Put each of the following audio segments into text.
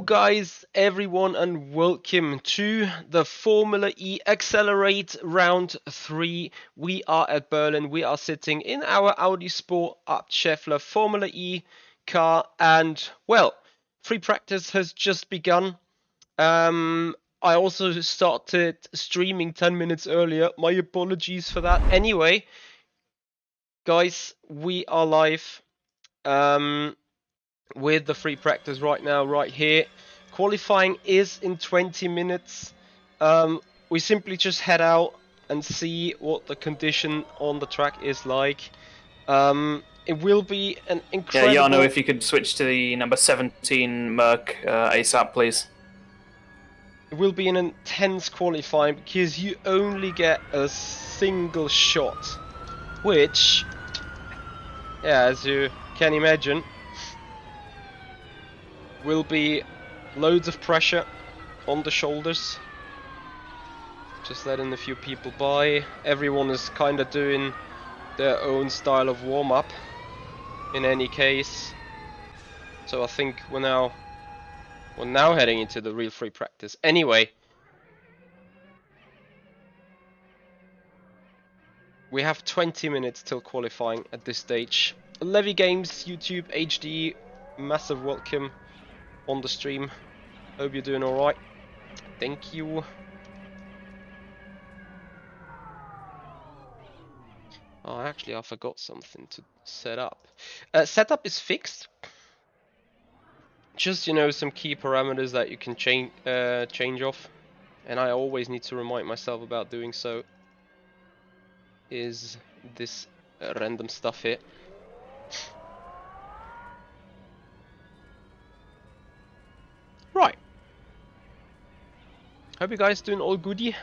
guys, everyone, and welcome to the Formula E Accelerate Round 3. We are at Berlin. We are sitting in our Audi Sport up Schaeffler Formula E car, and well, free practice has just begun. I also started streaming 10 minutes earlier. My apologies for that. Anyway, guys, we are live with the free practice right now, right here. Qualifying is in 20 minutes. We simply just head out and see what the condition on the track is like. It will be an incredible... Yeah, Jarno, if you could switch to the number 17 Merc ASAP, please. It will be an intense qualifying because you only get a single shot, which, yeah, as you can imagine, will be loads of pressure on the shoulders. Just letting a few people by. Everyone is kind of doing their own style of warm-up in any case. So I think we're now heading into the real free practice. Anyway, we have 20 minutes till qualifying at this stage. Levy Games, YouTube, HD, massive welcome on the stream. Hope you're doing alright. Thank you. Oh, actually, I forgot something to set up. Setup is fixed. Just, you know, some key parameters that you can change off. And I always need to remind myself about doing so. Is this random stuff here. Right. Hope you guys doing all goody.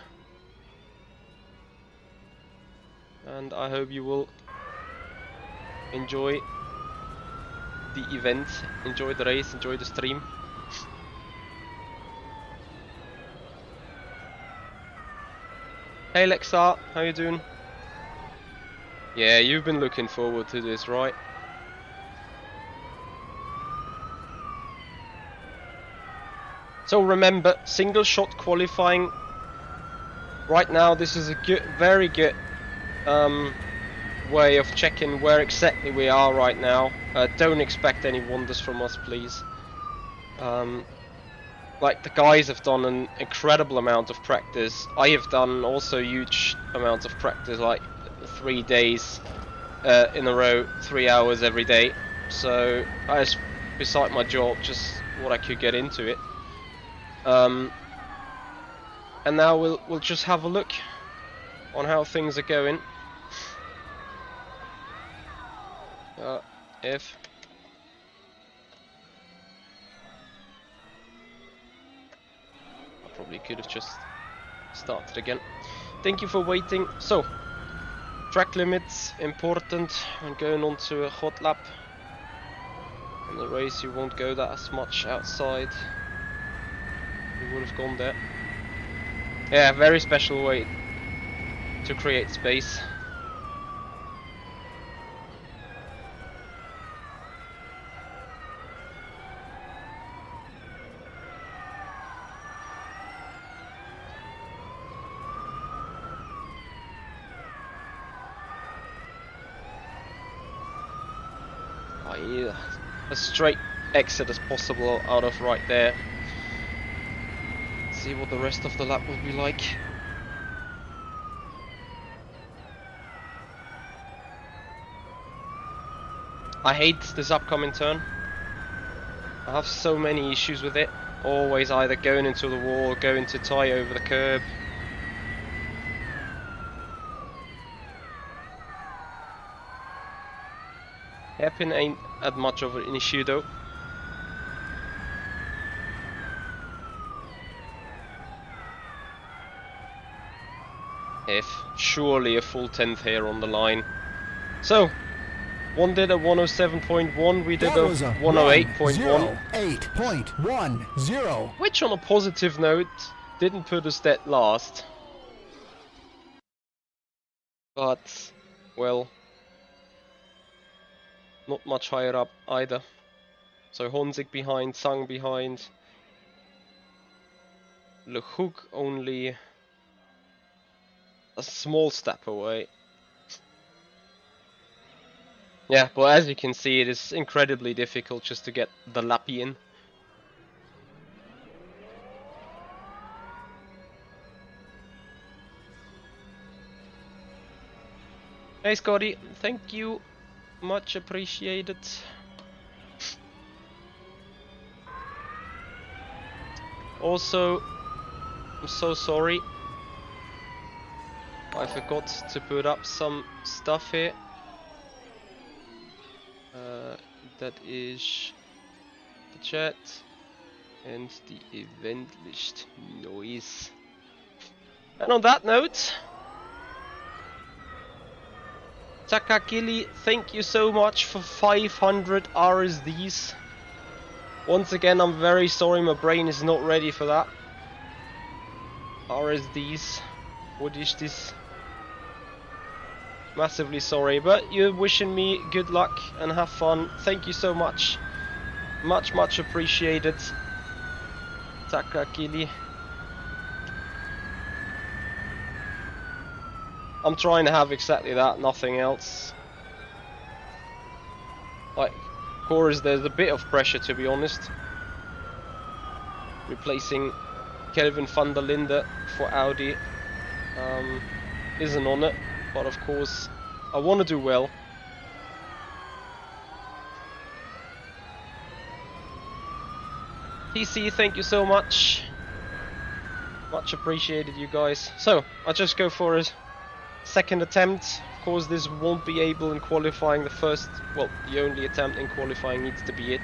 And I hope you will enjoy the event, enjoy the race, enjoy the stream. Hey Lexa, how you doing? Yeah, you've been looking forward to this, right? So remember, single shot qualifying. Right now, this is a good, very good way of checking where exactly we are right now. Don't expect any wonders from us, please. Like, the guys have done an incredible amount of practice. I have done also huge amounts of practice, like 3 days in a row, 3 hours every day. So I was beside my job, just what I could get into it. And now we'll just have a look on how things are going. If I probably could have just started again. Thank you for waiting. So, track limits important when going on to a hot lap. In the race you won't go that as much outside. You would have gone there. Yeah, very special way to create space. A straight exit as possible out of right there. See what the rest of the lap will be like. I hate this upcoming turn. I have so many issues with it. Always either going into the wall or going to tie over the curb. Hairpin ain't that much of an issue though. If surely a full 10th here on the line. So, one did a 107.1, we did a 108.1. 8.10. Which on a positive note didn't put us dead last. But, well, not much higher up either. So Honzik behind, Sang behind, Le Hook only a small step away. Yeah, but as you can see, it is incredibly difficult just to get the lappy in. Hey Scotty, thank you. Much appreciated. Also, I'm so sorry. I forgot to put up some stuff here. That is the chat and the event list noise. And on that note, Takakili, thank you so much for 500 RSDs. Once again, I'm very sorry, my brain is not ready for that. RSDs. What is this? Massively sorry, but you're wishing me good luck and have fun. Thank you so much. Much appreciated. Takakili. I'm trying to have exactly that, nothing else. Like, of course, there's a bit of pressure, to be honest. Replacing Kelvin van der Linde for Audi is an honor, but of course, I want to do well. TC, thank you so much. Much appreciated, you guys. So, I'll just go for a second attempt. Of course, this won't be able in qualifying. The first, well, the only attempt in qualifying needs to be it.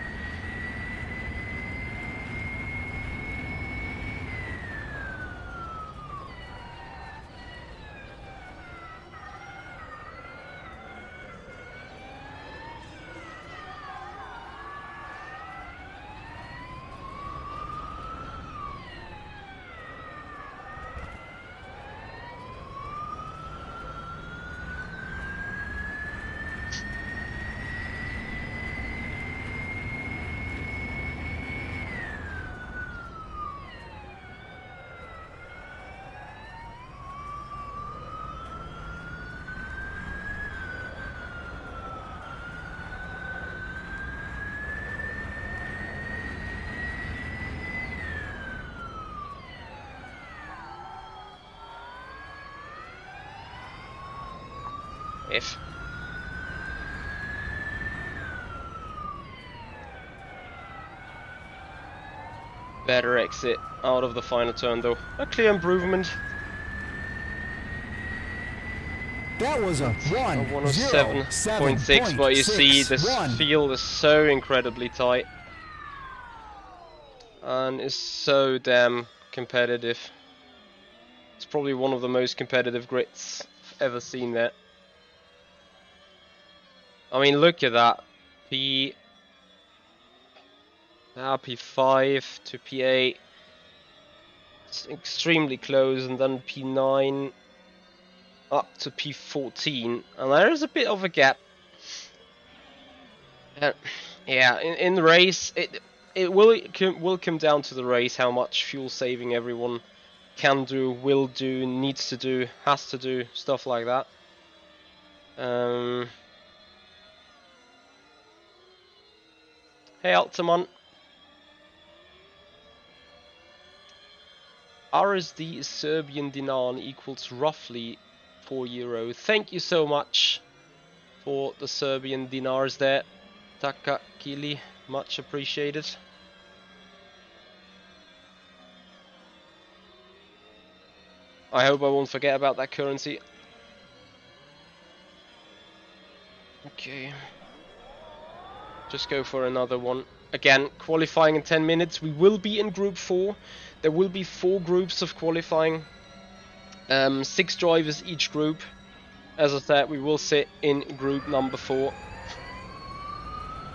If better exit out of the final turn though. A clear improvement. That was a 107.6, but you see this field is so incredibly tight and is so damn competitive. It's probably one of the most competitive grids I've ever seen there. I mean, look at that. P5 to P8. It's extremely close, and then P9 up to P14, and there is a bit of a gap. Yeah, in the race, it will come down to the race, how much fuel saving everyone can do, will do, needs to do, has to do, stuff like that. Hey Altaman. RSD is Serbian dinar equals roughly €4. Thank you so much for the Serbian dinars there, Takakili. Much appreciated. I hope I won't forget about that currency. Okay. Just go for another one. Again, qualifying in 10 minutes. We will be in Group 4. There will be 4 groups of qualifying. 6 drivers each group. As I said, we will sit in group number 4.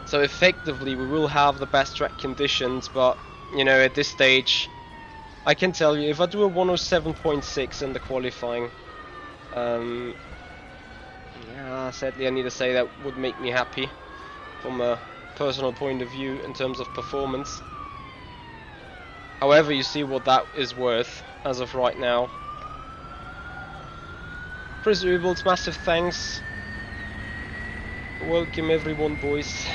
So effectively, we will have the best track conditions. But, you know, at this stage, I can tell you, if I do a 107.6 in the qualifying, yeah, sadly I need to say that would make me happy from a personal point of view in terms of performance. However, you see what that is worth as of right now. Chris Ubels, massive thanks. Welcome everyone, boys.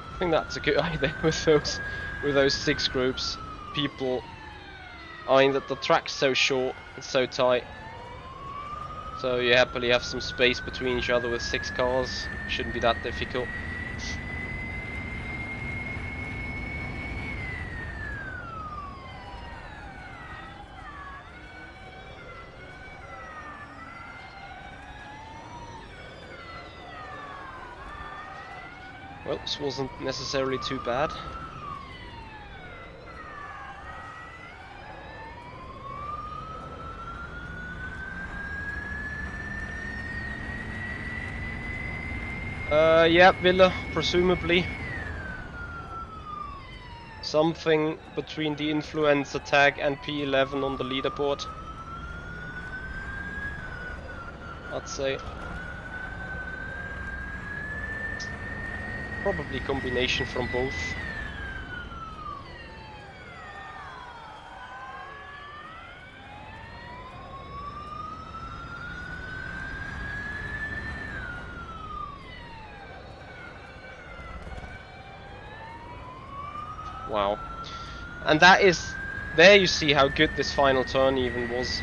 I think that's a good idea with those 6 groups. People, I mean that the track's so short and so tight, so you happily have some space between each other with 6 cars. Shouldn't be that difficult. Well, this wasn't necessarily too bad. Yeah, Villa, presumably. Something between the influencer tag and P11 on the leaderboard, I'd say. Probably combination from both. Wow. And that is, there you see how good this final turn even was.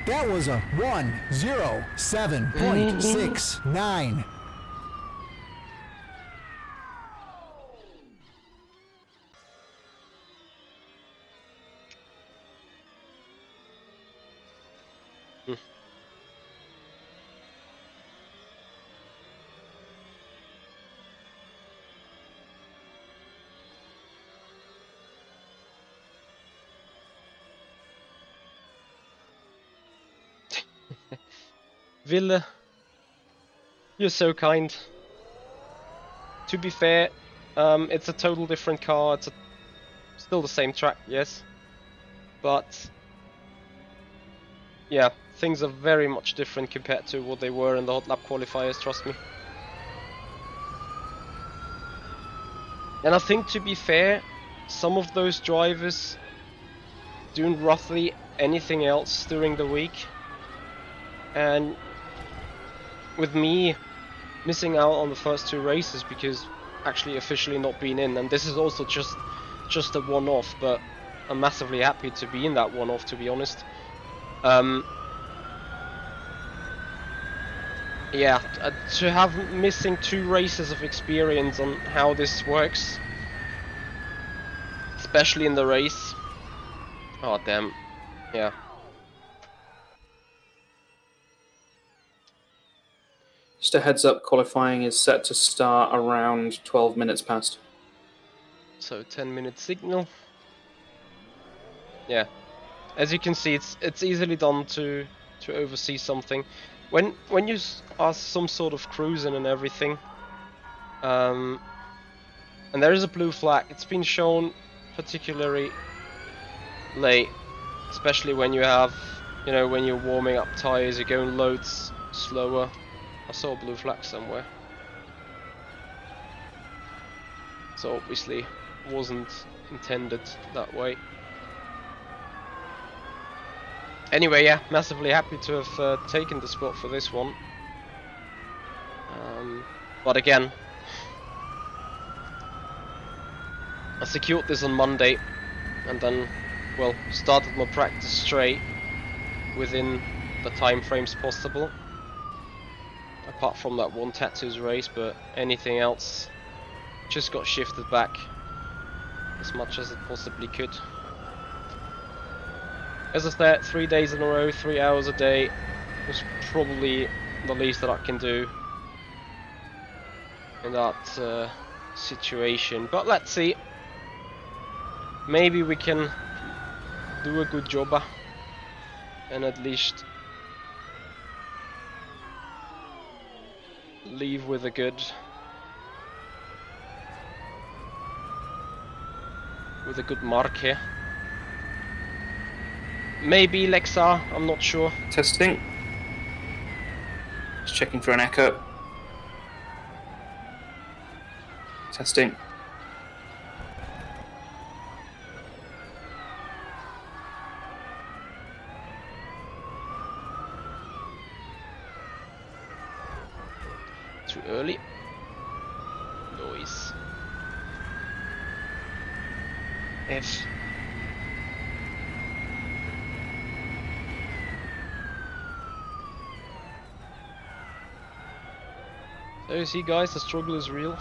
That was a 1:07.69. Ville, you're so kind. To be fair, it's a total different car. It's still the same track, yes, but yeah, things are very much different compared to what they were in the hot lap qualifiers. Trust me. And I think, to be fair, some of those drivers doing roughly anything else during the week, and with me missing out on the first 2 races because actually officially not being in, and this is also just a one-off, but I'm massively happy to be in that one-off, to be honest. Yeah, to have missing 2 races of experience on how this works, especially in the race. Oh damn, yeah. Just a heads up, qualifying is set to start around 12 minutes past. So 10-minute signal. Yeah, as you can see, it's easily done to oversee something. When you are some sort of cruising and everything, and there is a blue flag, it's been shown particularly late, especially when you have, you know, when you're warming up tires, you're going loads slower. I saw a blue flag somewhere, so obviously wasn't intended that way. Anyway, yeah, massively happy to have taken the spot for this one. But again, I secured this on Monday, and then, well, started my practice straight within the time frames possible. Apart from that one tattoos race, but anything else just got shifted back as much as it possibly could. As I said, 3 days in a row, 3 hours a day was probably the least that I can do in that situation. But let's see. Maybe we can do a good job. and at least leave with a good mark here. Maybe Lexar, I'm not sure. Testing. Just checking for an echo. Testing. Too early. Noise. F. So you see, guys, the struggle is real.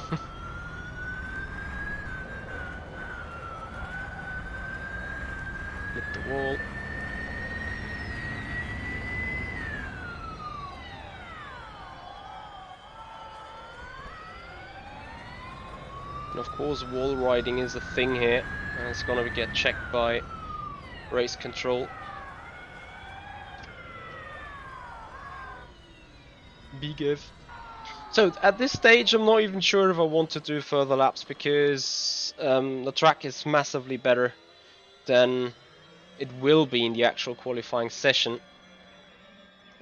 Hit the wall. And of course, wall riding is a thing here, and it's gonna get checked by race control. Big F. So at this stage, I'm not even sure if I want to do further laps because the track is massively better than it will be in the actual qualifying session.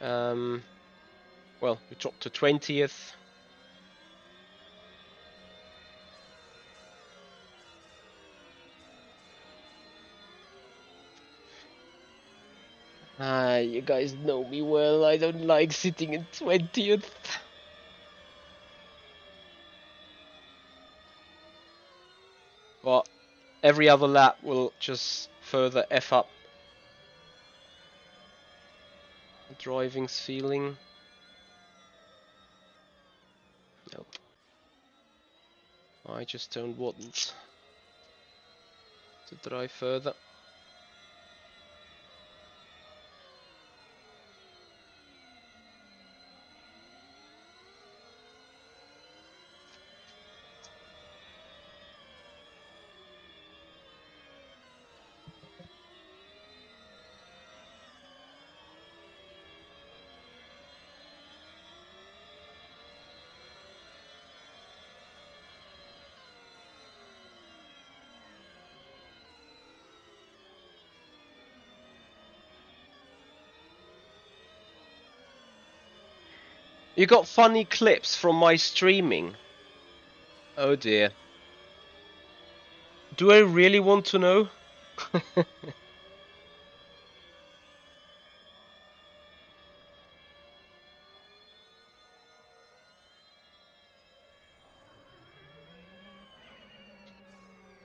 Well, we dropped to 20th. You guys know me well, I don't like sitting in 20th. But every other lap will just further F up the driving's feeling. No. I just don't want to drive further. You got funny clips from my streaming? Oh dear. Do I really want to know?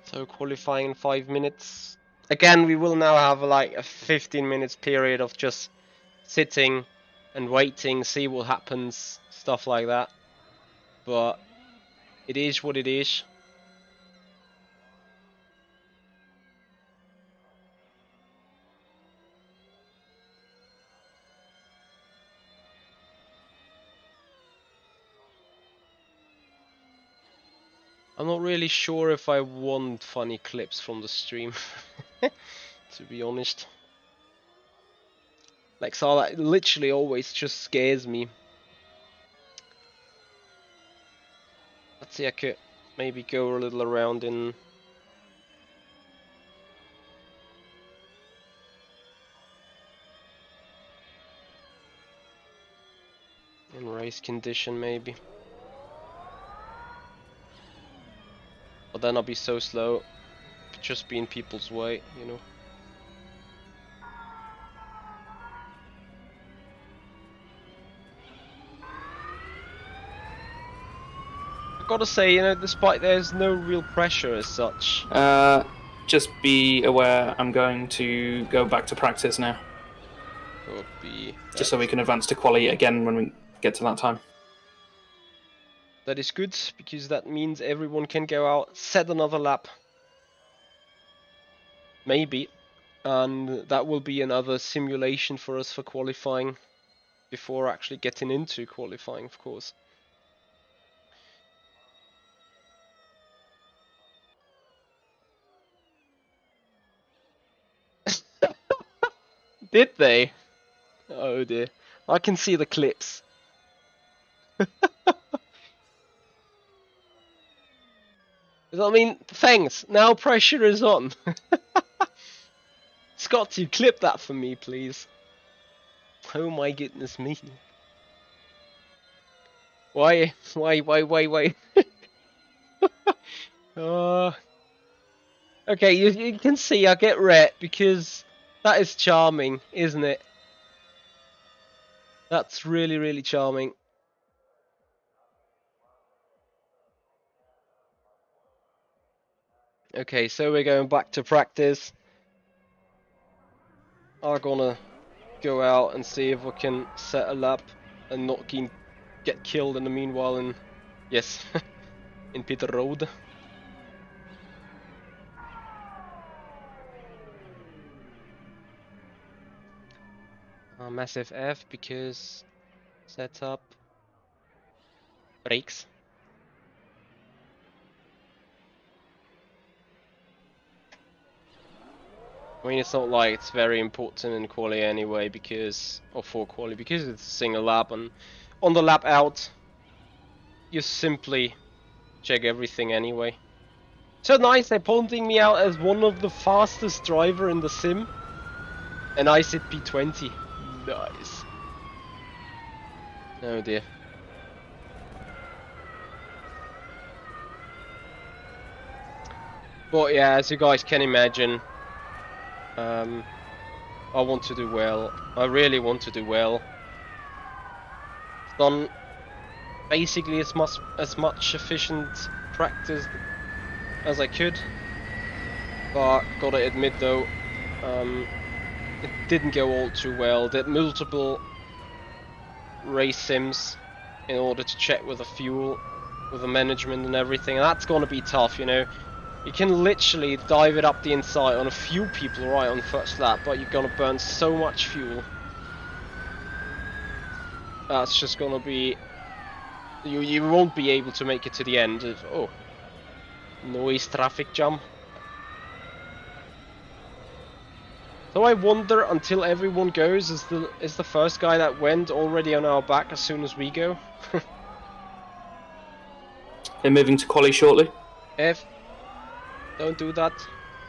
So qualifying in 5 minutes. Again, we will now have like a 15 minutes period of just sitting and waiting, see what happens, stuff like that. But it is what it is. I'm not really sure if I want funny clips from the stream, to be honest. Like, so that literally always just scares me. Let's see, I could maybe go a little around in race condition maybe. But then I'll be so slow, just be in people's way, you know. I gotta say, you know, despite there's no real pressure as such. Just be aware I'm going to go back to practice now. Just so we can advance to quali again when we get to that time. That is good, because that means everyone can go out, set another lap. Maybe. And that will be another simulation for us for qualifying. Before actually getting into qualifying, of course. Did they? Oh dear. I can see the clips. I mean, thanks. Now pressure is on. Scott, you clip that for me, please. Oh my goodness me. Why? Okay, you can see I get red because that is charming, isn't it? That's really, really charming. Okay, so we're going back to practice. I'm gonna go out and see if we can set a lap and not get killed in the meanwhile in, yes, in pit road. Massive F because setup brakes. I mean, it's not like it's very important in quali anyway, because, or for quali, because it's a single lap, and on the lap out, you simply check everything anyway. So nice, they're pointing me out as one of the fastest driver in the sim, and I sit P20. Nice. Oh dear. But yeah, as you guys can imagine, I want to do well. I really want to do well. Done basically as much efficient practice as I could, but gotta admit though, it didn't go all too well. Did multiple race sims in order to check with the fuel, with the management and everything, and that's gonna be tough, you know. You can literally dive it up the inside on a few people right on first lap, but you're gonna burn so much fuel. That's just gonna be... You won't be able to make it to the end. Oh, noise traffic jam. So I wonder, until everyone goes, is the first guy that went already on our back as soon as we go? They're moving to quali shortly. F, don't do that.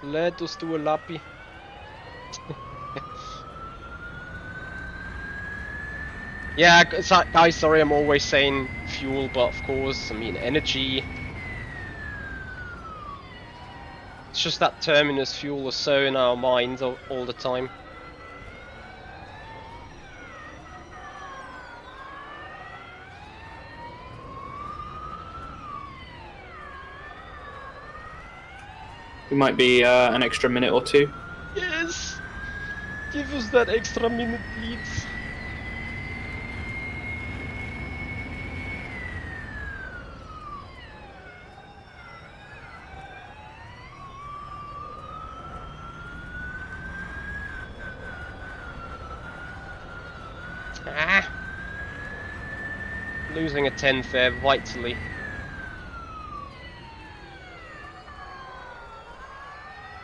Let us do a lappy. Yeah, guys, sorry, I'm always saying fuel, but of course, I mean energy. It's just that terminus fuel is so in our minds all the time. We might be an extra minute or two. Yes! Give us that extra minute, please. Losing a 10th there, vitally.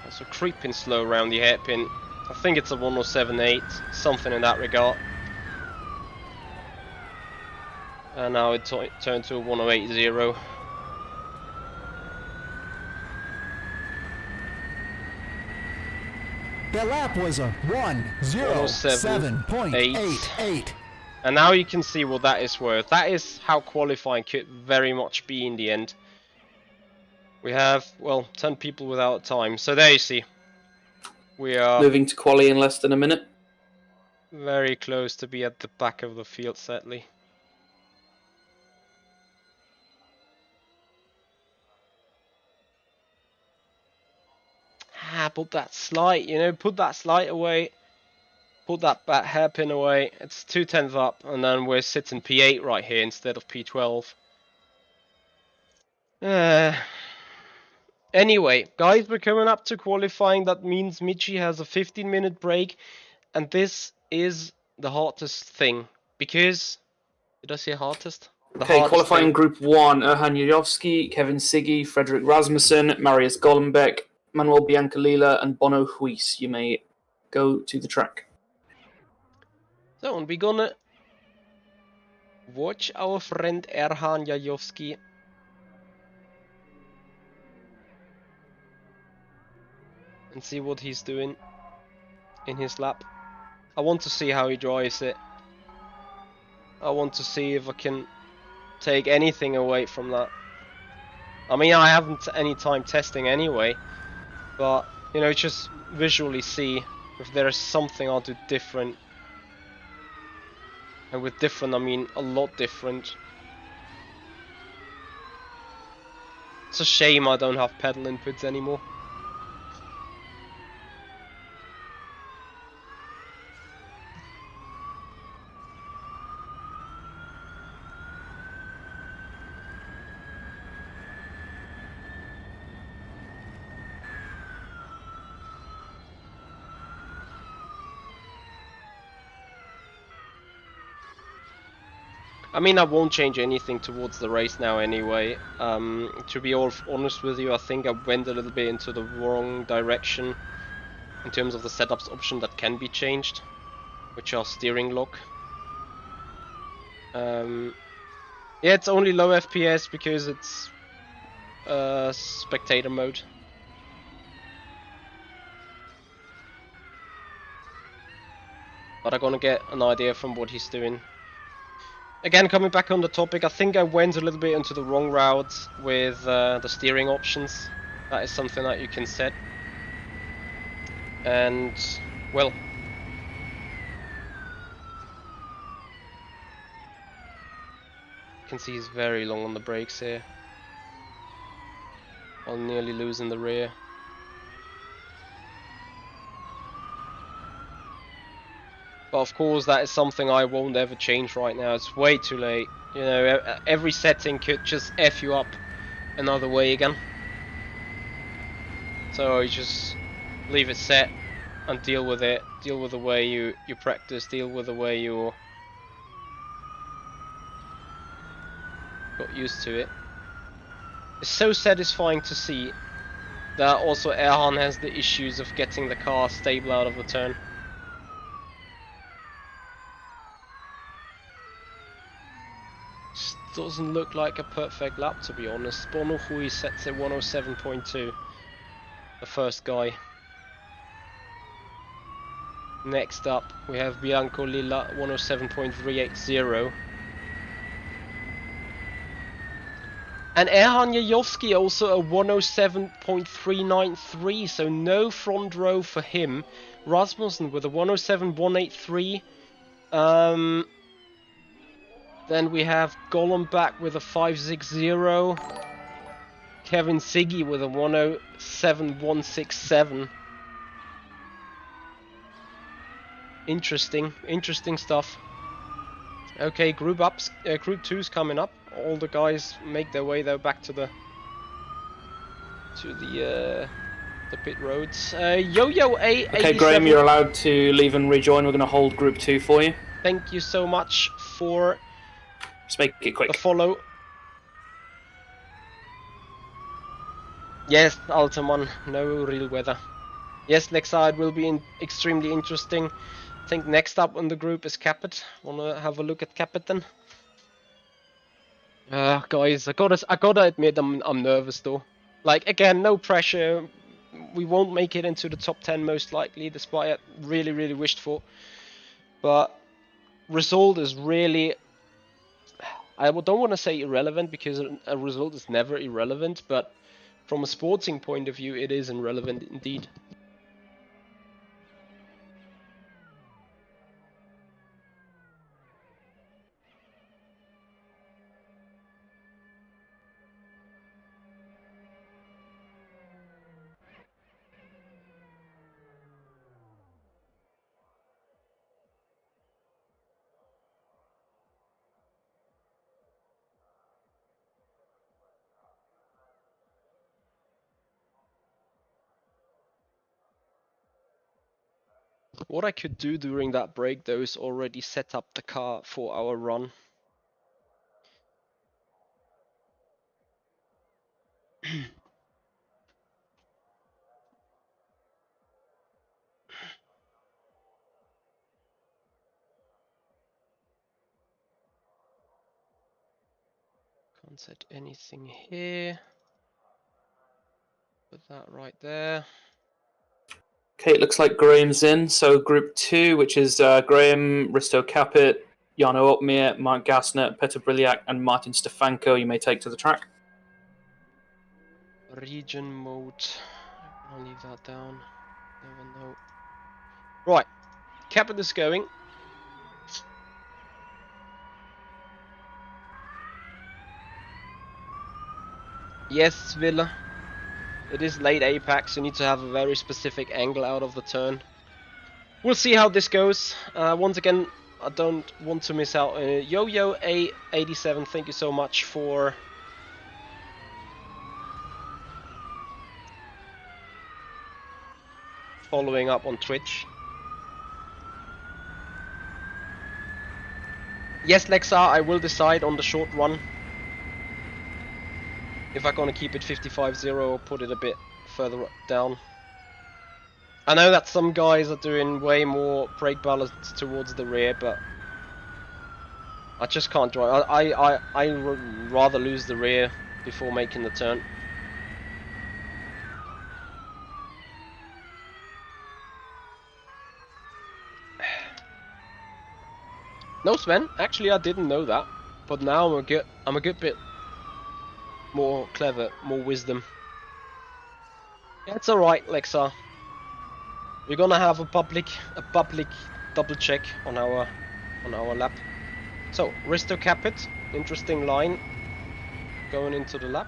Also creeping slow around the hairpin. I think it's a 1078, something in that regard. And now it turned to a 1080. The lap was a 1:07.88. And now you can see what that is worth. That is how qualifying could very much be in the end. We have, well, 10 people without time. So there you see. We are moving to quali in less than a minute. Very close to be at the back of the field, sadly. Put that slide, you know, put that slide away. Put that hairpin away. It's 2/10 up, and then we're sitting P8 right here instead of P12. Anyway, guys, we're coming up to qualifying. That means Michi has a 15-minute break, and this is the hardest thing because, did I say hardest? Okay, qualifying Group 1, Erhan Yujovski, Kevin Siggy, Frederick Rasmussen, Marius Gollenbeck, Manuel Biancalila, and Bono Huis. You may go to the track. So, and we're gonna watch our friend Erhan Jajowski and see what he's doing in his lap. I want to see how he drives it. I want to see if I can take anything away from that. I mean, I haven't any time testing anyway, but you know, just visually see if there is something I'll do different. And with different, I mean a lot different. It's a shame I don't have pedal inputs anymore. I mean, I won't change anything towards the race now anyway. To be all honest with you, I think I went a little bit into the wrong direction in terms of the setups option that can be changed, which are steering lock. Yeah, it's only low FPS because it's spectator mode. But I'm gonna get an idea from what he's doing. Again, coming back on the topic, I think I went a little bit into the wrong route with the steering options. That is something that you can set. And, well, you can see he's very long on the brakes here. While nearly losing the rear. But of course, that is something I won't ever change right now. It's way too late. You know, every setting could just F you up another way again. So you just leave it set and deal with it. Deal with the way you practice. Deal with the way you got used to it. It's so satisfying to see that also Erhan has the issues of getting the car stable out of the turn. Just doesn't look like a perfect lap, to be honest. Bono Hui sets at 107.2. The first guy. Next up, we have Bianco Lilla 107.380. And Erhan Jajowski also a 107.393, so no front row for him. Rasmussen with a 107.183. Then we have Golombek with a 560. Kevin Siggy with a 107.167. Interesting stuff. Okay, group 2's coming up. All the guys make their way though back to the pit roads. Yo-Yo A87. Okay, Graham, you're allowed to leave and rejoin. We're going to hold Group 2 for you. Thank you so much for Just make it quick. the follow. Yes, Altaman, no real weather. Yes, next side will be extremely interesting. I think next up on the group is Capet. Wanna have a look at Capet then? Guys, I gotta admit I'm nervous though. Like again, no pressure. We won't make it into the top 10 most likely, despite I really wished for. But result is really, I don't want to say irrelevant because a result is never irrelevant, but from a sporting point of view, it is irrelevant indeed. What I could do during that break though is already set up the car for our run. Can't set anything here. Put that right there. Okay, it looks like Graham's in. So Group 2, which is Graham, Risto Capit, Jarno Opmeer, Mark Gassner, Petr Briliak, and Martin Stefanko, you may take to the track. Region mode. I'll leave that down. Never know. Right. Capit is going. Yes, Villa. It is late apex. You need to have a very specific angle out of the turn. We'll see how this goes. Once again, I don't want to miss out. Yo-Yo A87, thank you so much for following up on Twitch. Yes, Lexa, I will decide on the short run if I'm gonna keep it 55-0 or put it a bit further down. I know that some guys are doing way more brake balance towards the rear, but I just can't drive. I rather lose the rear before making the turn. No, Sven. Actually, I didn't know that, but now I'm a good bit more clever, more wisdom. Yeah, it's all right, Lexa. We're gonna have a public double check on our lap. So, Risto Capit, interesting line going into the lap.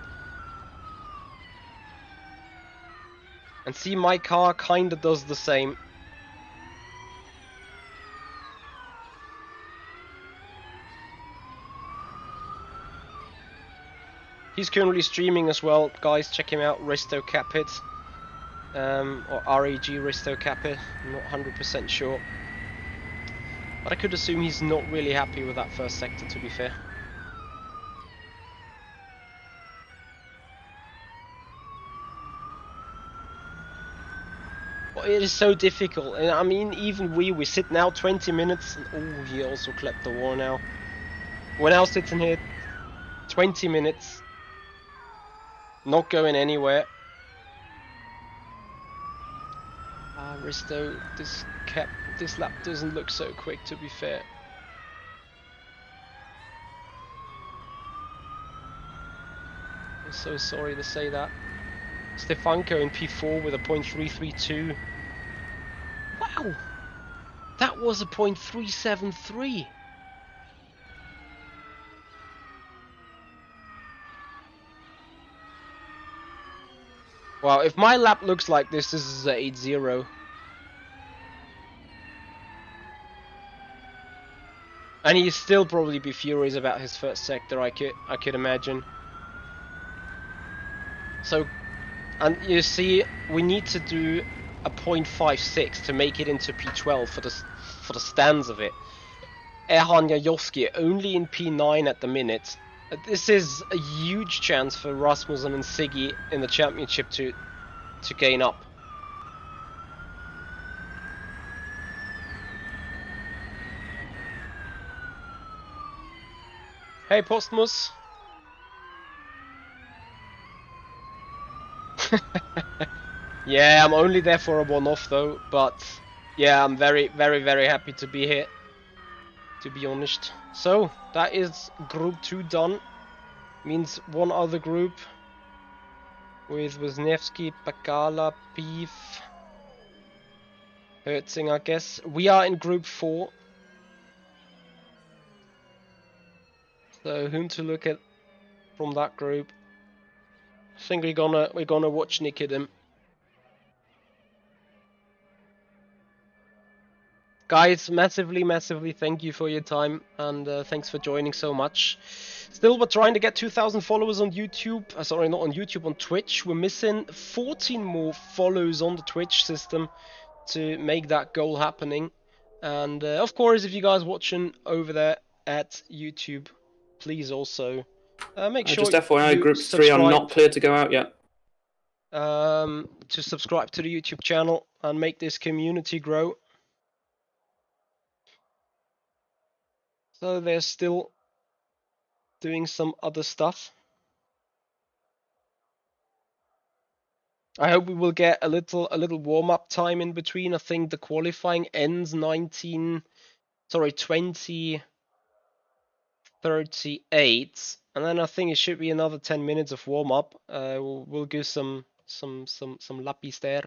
And see, my car kinda does the same. He's currently streaming as well, guys. Check him out, Risto Capit, or RAG Risto Capit. I'm not 100% sure, but I could assume he's not really happy with that first sector, to be fair. Well, it is so difficult, and I mean, even we sit now 20 minutes. Oh, he also clapped the wall now. We're now sitting here 20 minutes. Not going anywhere. Risto, this lap doesn't look so quick, to be fair. I'm so sorry to say that. Stefanko in P4 with a .332. Wow! That was a .373. Wow, if my lap looks like this is a 8-0. And he'd still probably be furious about his first sector, I could imagine. So, and you see, we need to do a .56 to make it into P12 for the stands of it. Erhan Jajowski only in P9 at the minute. This is a huge chance for Rasmussen and Siggy in the championship to gain up. Hey, Postmus. Yeah, I'm only there for a one-off though, but yeah, I'm very, very, very happy to be here, to be honest. So, that is Group 2 done. Means one other group with Wisniewski, Pakala, Beef, Hertzing, I guess. We are in Group 4. So, whom to look at from that group? I think we're gonna watch Nikidim. Guys, massively thank you for your time, and thanks for joining so much. Still, we're trying to get 2,000 followers on YouTube. Sorry, not on YouTube, on Twitch. We're missing 14 more follows on the Twitch system to make that goal happening. And of course, if you guys watching over there at YouTube, please also make sure Just FYI, you Group 3 are not clear to go out yet. To subscribe to the YouTube channel and make this community grow. So they're still doing some other stuff. I hope we will get a little warm-up time in between. I think the qualifying ends 20:38, and then I think it should be another 10 minutes of warm-up. We'll do some lappies there.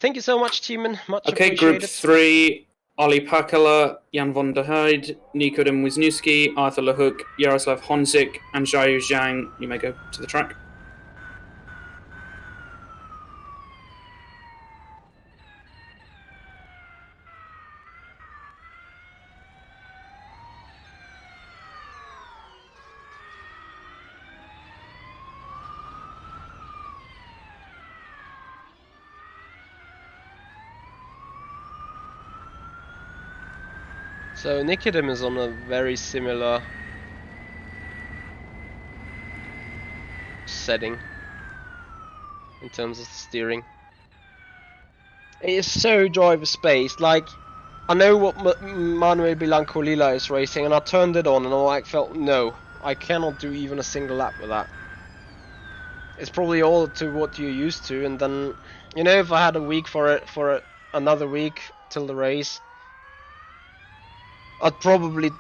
Thank you so much, Timon. Much Okay, Group appreciated. 3, Ollie Pakala, Jan van der Heide, Nikodem Wisniewski, Arthur Lehook, Jaroslav Honzik, and Zhao Zhang. You may go to the track. So Nikodem is on a very similar setting in terms of the steering. It is so driver space. Like, I know what Manuel Biancolila is racing, and I turned it on, and I felt no, I cannot do even a single lap with that. It's probably all to what you're used to, and then, you know, if I had a week for another week till the race, I'd probably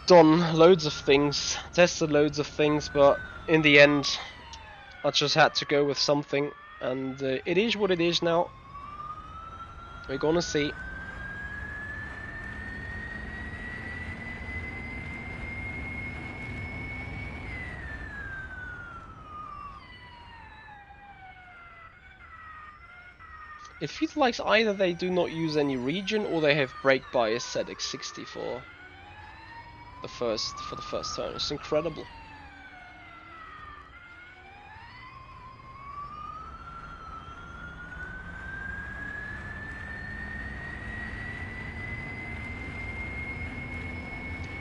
done loads of things, tested loads of things, but in the end, I just had to go with something, and it is what it is now. We're gonna see. It feels like either they do not use any region or they have brake bias set at 60 for the first turn. It's incredible.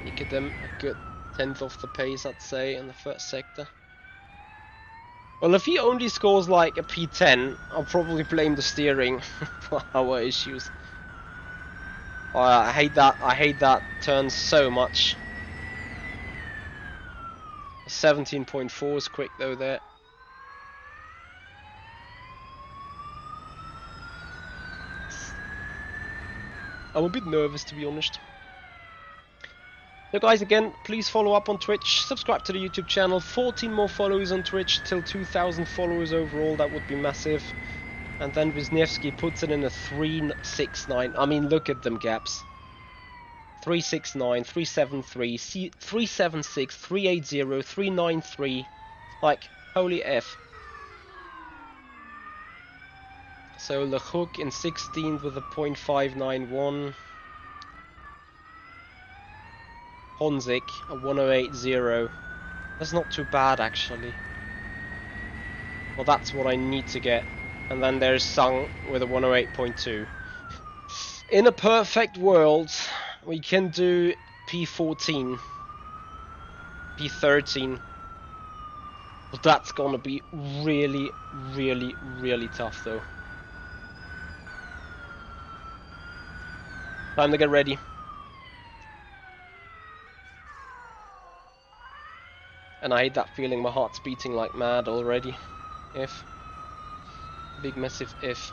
You get them a good 10th of the pace, I'd say, in the first sector. Well, if he only scores like a P10, I'll probably blame the steering for our issues. Oh, I hate that turn so much. 17.4 is quick though there. I'm a bit nervous, to be honest. So guys, again, please follow up on Twitch, subscribe to the YouTube channel, 14 more followers on Twitch till 2,000 followers overall, that would be massive. And then Wisniewski puts it in a 369. I mean, look at them gaps. 369, 373, 376, 380, 393. Like, holy F. So Lehook in 16th with a .591. Honzik a 108.0. That's not too bad actually. Well, that's what I need to get. And then there's Sung with a 108.2. In a perfect world, we can do P14, P13. But that's gonna be really, really, really tough though. Time to get ready. And I hate that feeling, my heart's beating like mad already. If. Big massive if.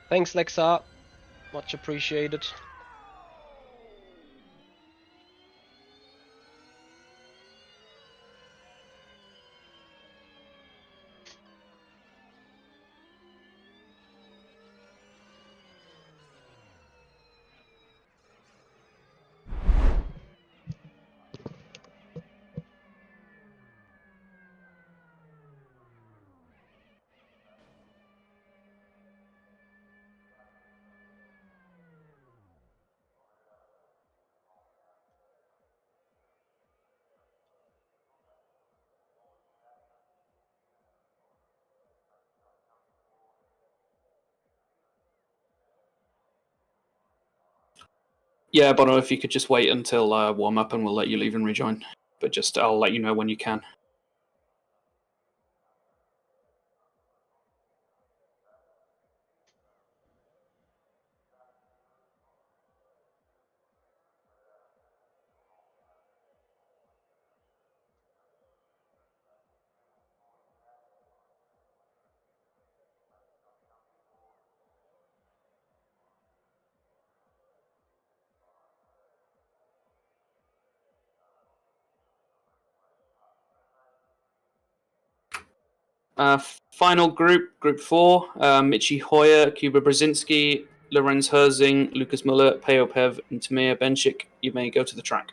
Thanks Lexa, much appreciated. Yeah, Bono, if you could just wait until warm up and we'll let you leave and rejoin. But just, I'll let you know when you can. Final group, Group 4, Michi Hoyer, Kuba Brzezinski, Lorenz Herzing, Lucas Muller, Peo Pev, and Tamir Benchik. You may go to the track.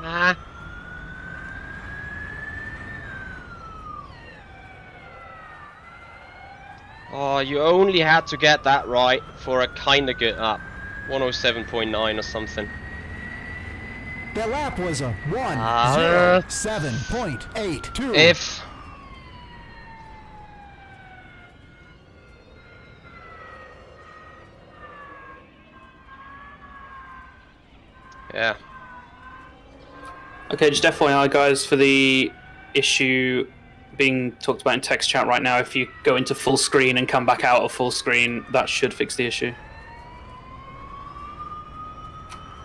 Ah. Oh, you only had to get that right for a kinda good up. 107.9 or something. The lap was a 1:07.82. If... Yeah. Okay, just FYI, guys, for the issue being talked about in text chat right now, if you go into full screen and come back out of full screen, that should fix the issue.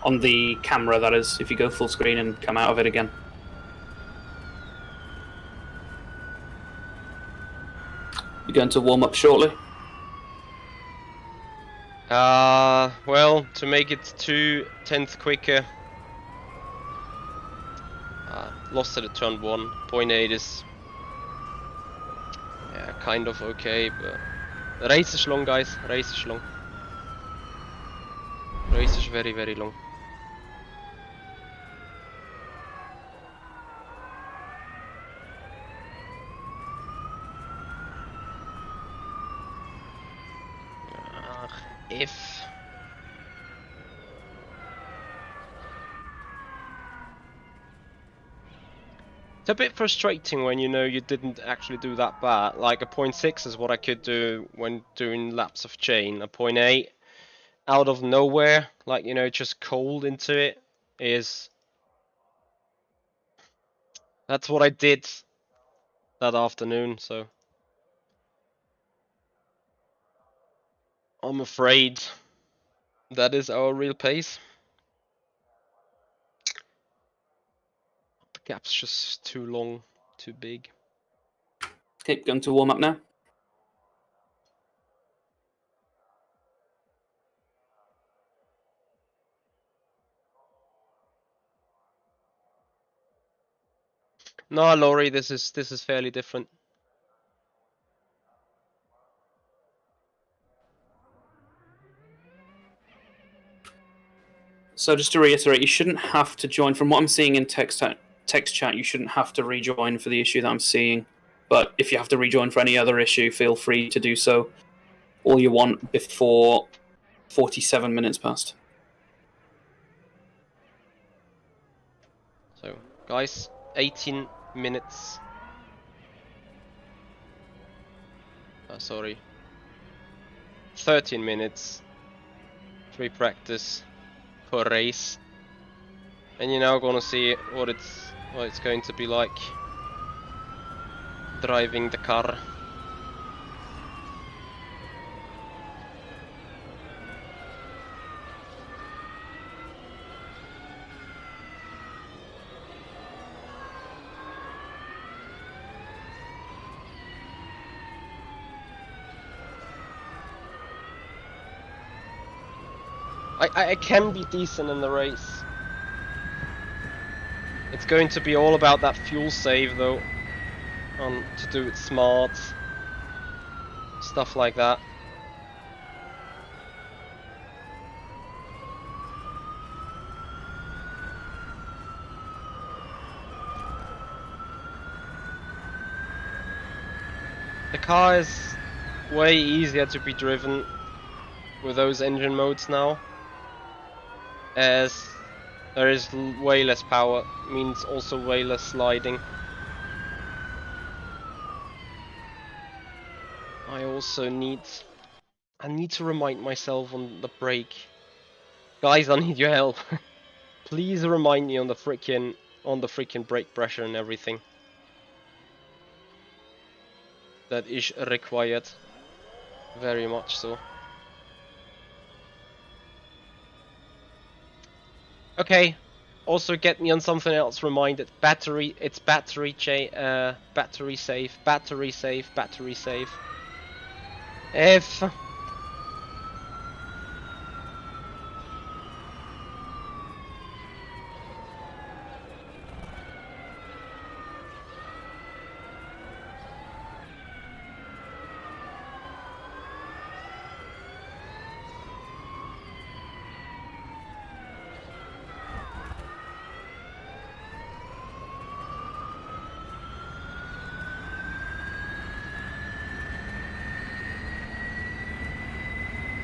On the camera, that is, if you go full screen and come out of it again. You're going to warm up shortly? Well, to make it 2/10 quicker. Lost at a turn 1. 0.8 is... yeah, kind of okay, but... The race is long, guys. Race is long. Race is very, very long. If... It's a bit frustrating when you know you didn't actually do that bad. Like a 0.6 is what I could do when doing laps of chain. A 0.8 out of nowhere, like, you know, just cold into it, is... That's what I did that afternoon, so... I'm afraid that is our real pace. The gap's just too long, too big. Okay, going to warm up now. No, Laurie, this is fairly different. So just to reiterate, you shouldn't have to join. From what I'm seeing in text chat, you shouldn't have to rejoin for the issue that I'm seeing. But if you have to rejoin for any other issue, feel free to do so all you want before 47 minutes past. So, guys, 18 minutes. Sorry. 13 minutes. Pre-practice per race. And you're now gonna see what it's going to be like driving the car. I can be decent in the race. It's going to be all about that fuel save though. To do it smart. Stuff like that. The car is way easier to be driven with those engine modes now, as there is way less power, means also way less sliding. I also need to remind myself on the brake. Guys, I need your help. Please remind me on the freaking brake pressure and everything. That is required. Very much so. Okay. Also get me on something else reminded. Battery safe. If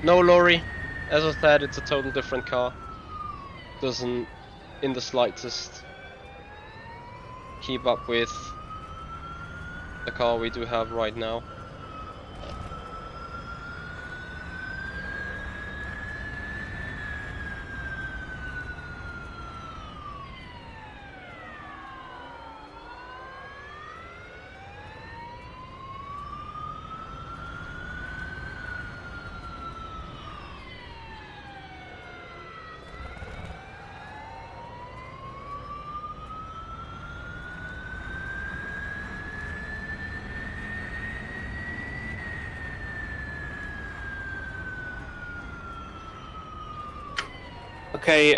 no, Lorry, as I said, it's a total different car. Doesn't in the slightest keep up with the car we do have right now. Okay,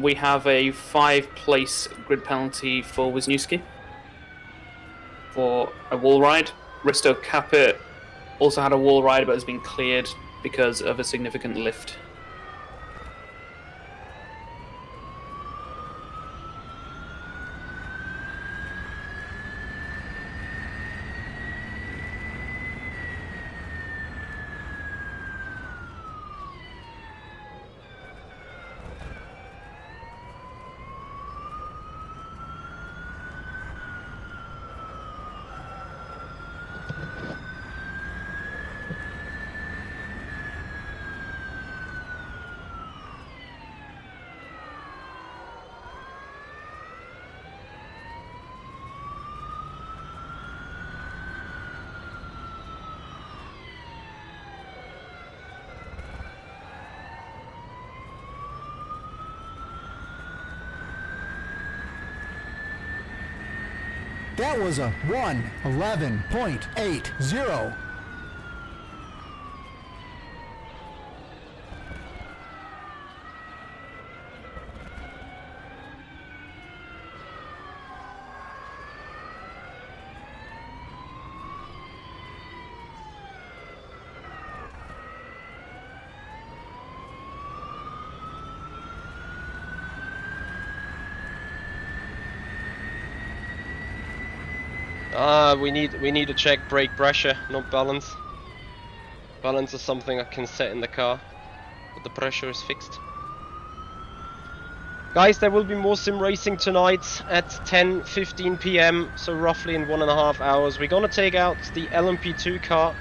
we have a 5-place grid penalty for Wisniewski for a wall ride. Risto Capit also had a wall ride but has been cleared because of a significant lift. That was a 1:11.80. We need to check brake pressure, not balance. Balance is something I can set in the car, but the pressure is fixed. Guys, there will be more sim racing tonight at 10:15 p.m. So roughly in 1.5 hours. We're gonna take out the LMP2 car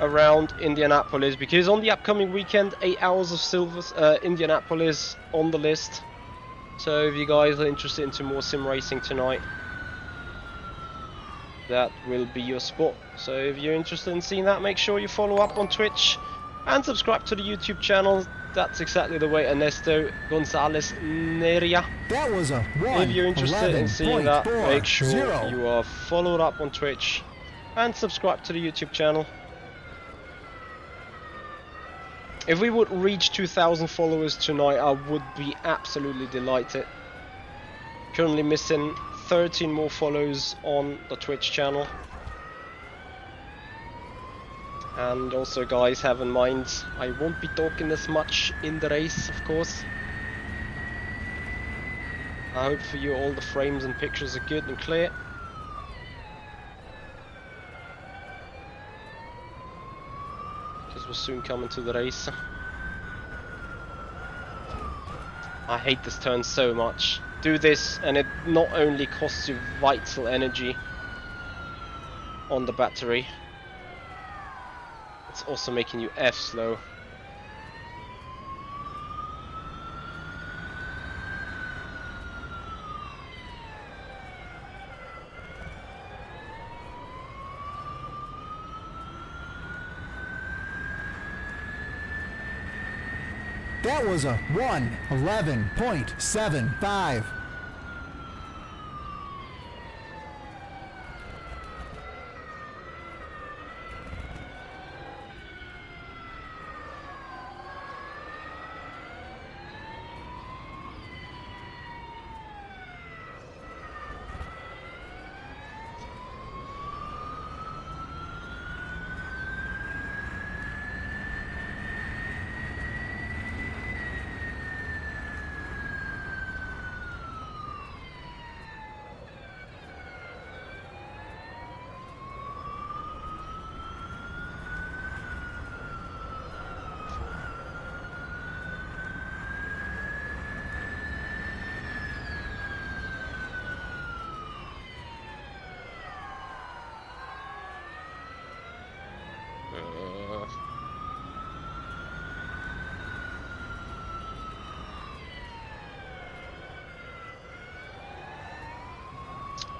around Indianapolis, because on the upcoming weekend 8 hours of Silver's Indianapolis on the list. So if you guys are interested into more sim racing tonight, that will be your spot. So if you're interested in seeing that, make sure you follow up on Twitch and subscribe to the YouTube channel. That's exactly the way. Ernesto Gonzalez Neria. That was a If you're interested in seeing that, make sure 1:11.40. you are followed up on Twitch and subscribe to the YouTube channel. If we would reach 2,000 followers tonight, I would be absolutely delighted. Currently missing 13 more follows on the Twitch channel. And also, guys, have in mind, I won't be talking as much in the race, of course. I hope for you all the frames and pictures are good and clear. Because we're soon coming to the race. I hate this turn so much. Do this and it not only costs you vital energy on the battery, it's also making you F slow. That was a 1:11.75.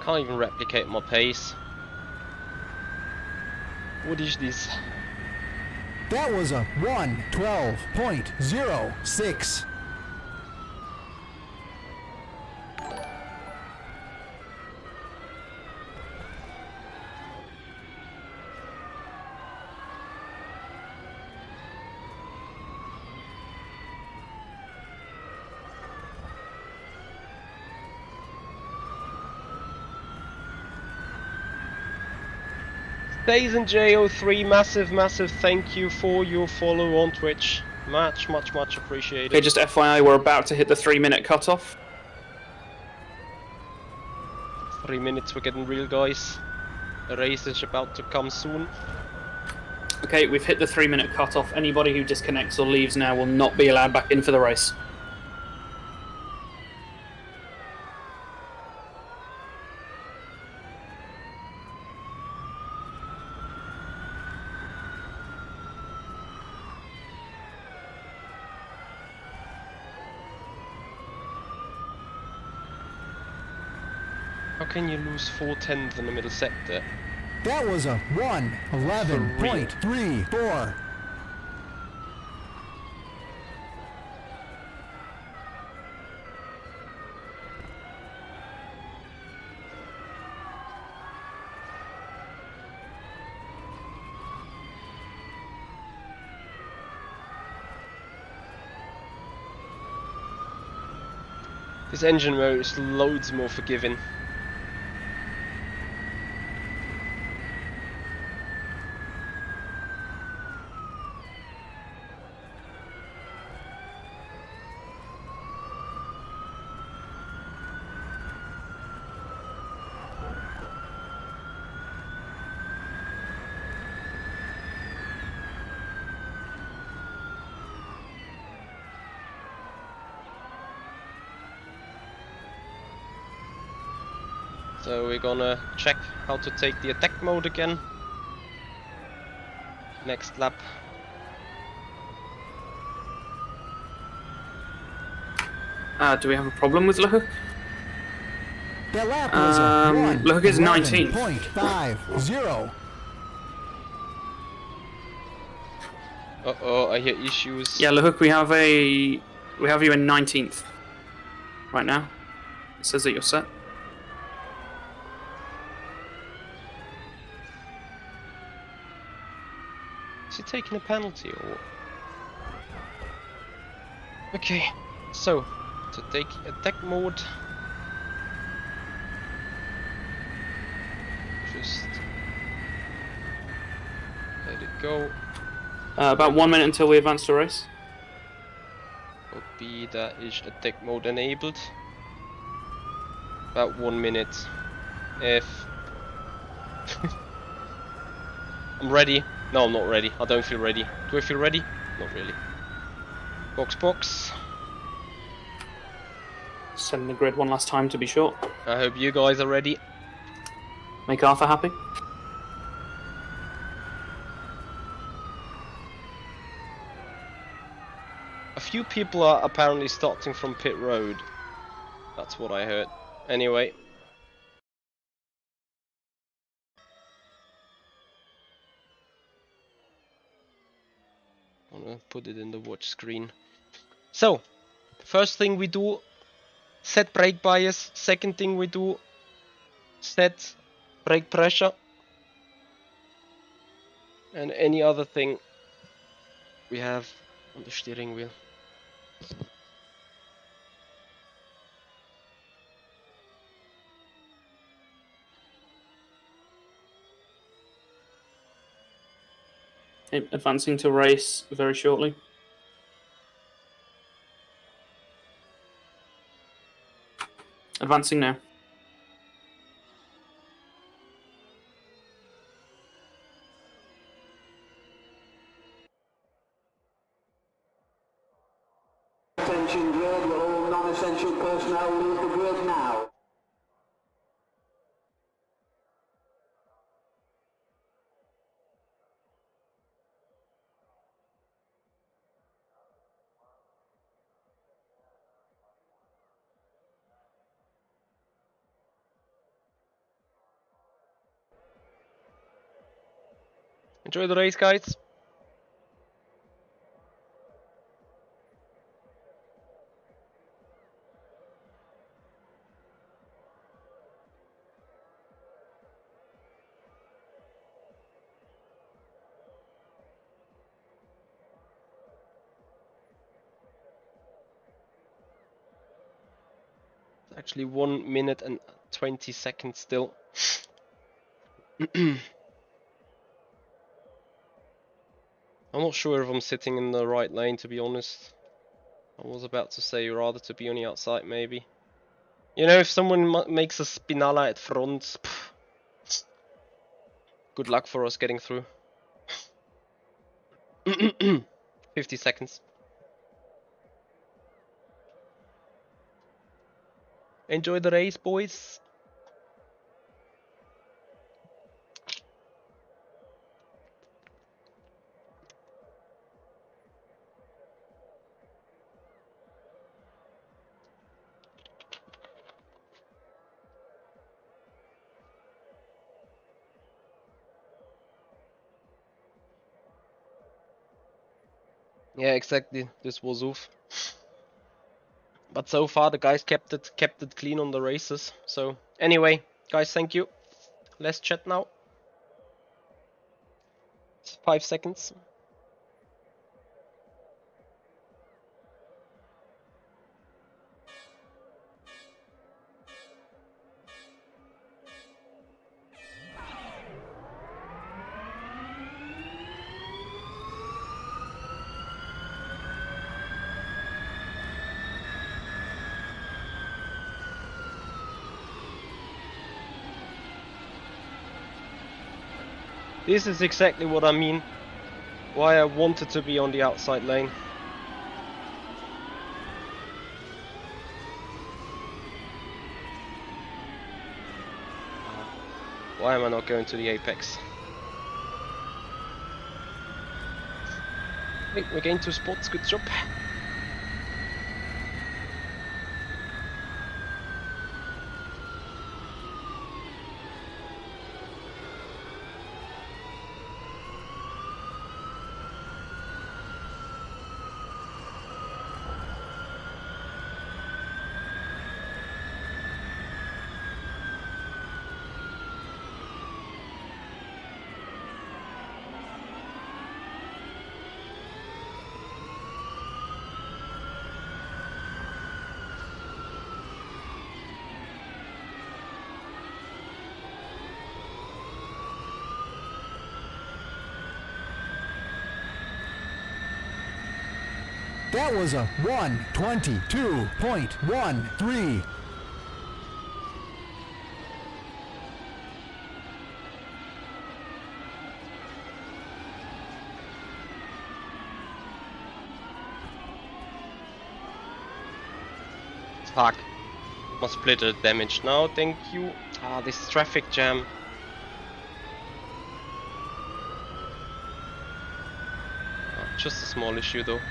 Can't even replicate my pace. What is this? That was a 1:12.06. Days in JO3, massive thank you for your follow on Twitch. Much appreciated. Okay, just FYI, we're about to hit the 3-minute cutoff. 3 minutes, we're getting real, guys. The race is about to come soon. Okay, we've hit the 3-minute cutoff. Anybody who disconnects or leaves now will not be allowed back in for the race. How can you lose 4/10 in the middle sector? That was a 1:11.34. This engine mode is loads more forgiving. So we're gonna check how to take the attack mode again. Next lap. Do we have a problem with Luhuk? That lap was a Luhuk is 19th. 11.50. Uh-oh, I hear issues. Yeah, Luhuk, we have you in 19th right now. It says that you're set. Is he taking a penalty or what? Okay, so to take attack mode, just let it go. About 1 minute until we advance to race. Copy, that is attack mode enabled. About 1 minute. If I'm ready. No, I'm not ready. I don't feel ready. Do I feel ready? Not really. Box. Send the grid one last time to be sure. I hope you guys are ready. Make Arthur happy. A few people are apparently starting from pit road. That's what I heard. Anyway. I'm gonna put it in the watch screen. So, first thing we do, set brake bias. Second thing we do, set brake pressure. And any other thing we have on the steering wheel. Advancing to race very shortly. Advancing now. Attention grid, will all non-essential personnel leave the grid now? Enjoy the race, guys. It's actually 1 minute and 20 seconds still. I'm not sure if I'm sitting in the right lane, to be honest. I was about to say rather to be on the outside, maybe. You know, if someone makes a spinala at front, pff, good luck for us getting through. 50 seconds. Enjoy the race, boys. Yeah, exactly. This was off. But so far the guys kept it clean on the races. So anyway, guys, thank you. Let's chat now. 5 seconds. This is exactly what I mean. Why I wanted to be on the outside lane. Why am I not going to the apex? Hey, we're getting 2 spots, good job. That was a 1:22.13. Fuck. Was splitter damage now, thank you. Ah, this traffic jam. Ah, just a small issue though.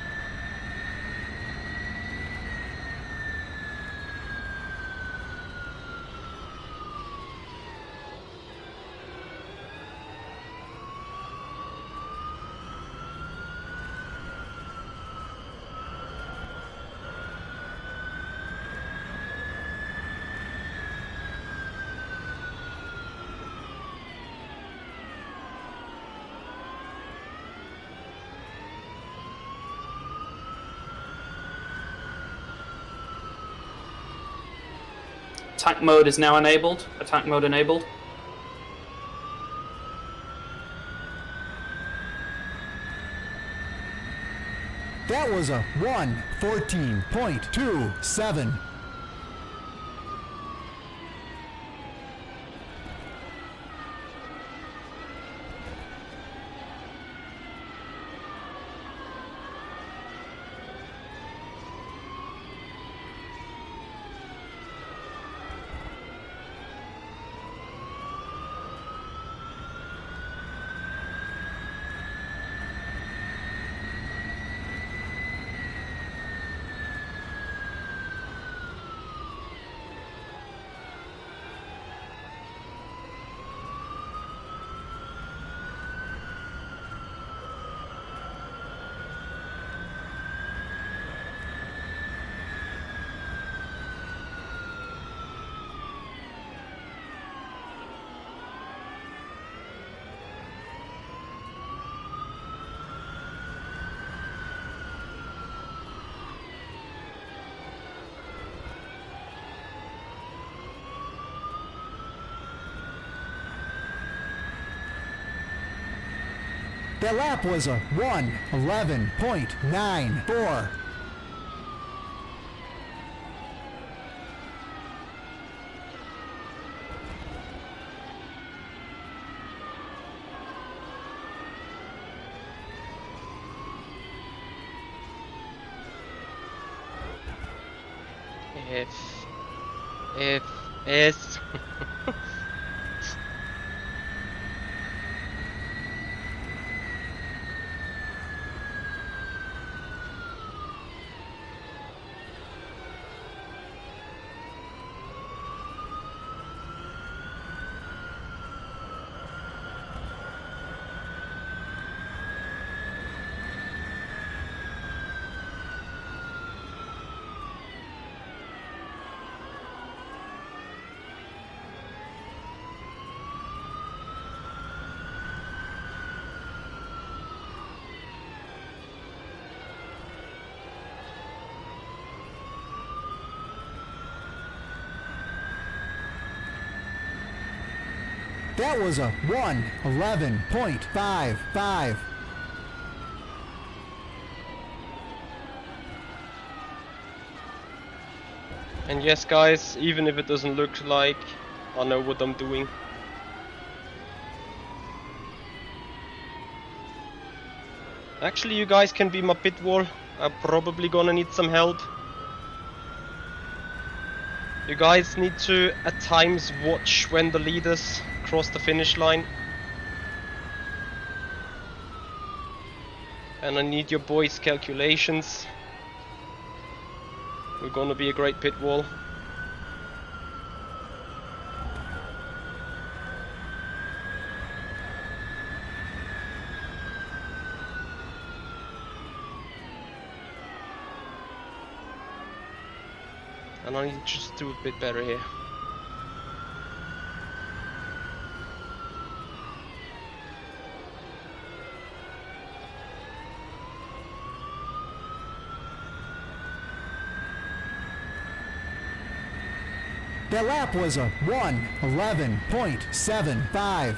Attack mode is now enabled. Attack mode enabled. That was a 1:14.27. That lap was a 1:11.94. If is That was a 1:11.55. And yes guys, even if it doesn't look like I know what I'm doing. Actually, you guys can be my pit wall. I'm probably gonna need some help. You guys need to at times watch when the leaders across the finish line. And I need your boys' calculations. We're gonna be a great pit wall. And I need to just do a bit better here. That lap was a 1:11.75.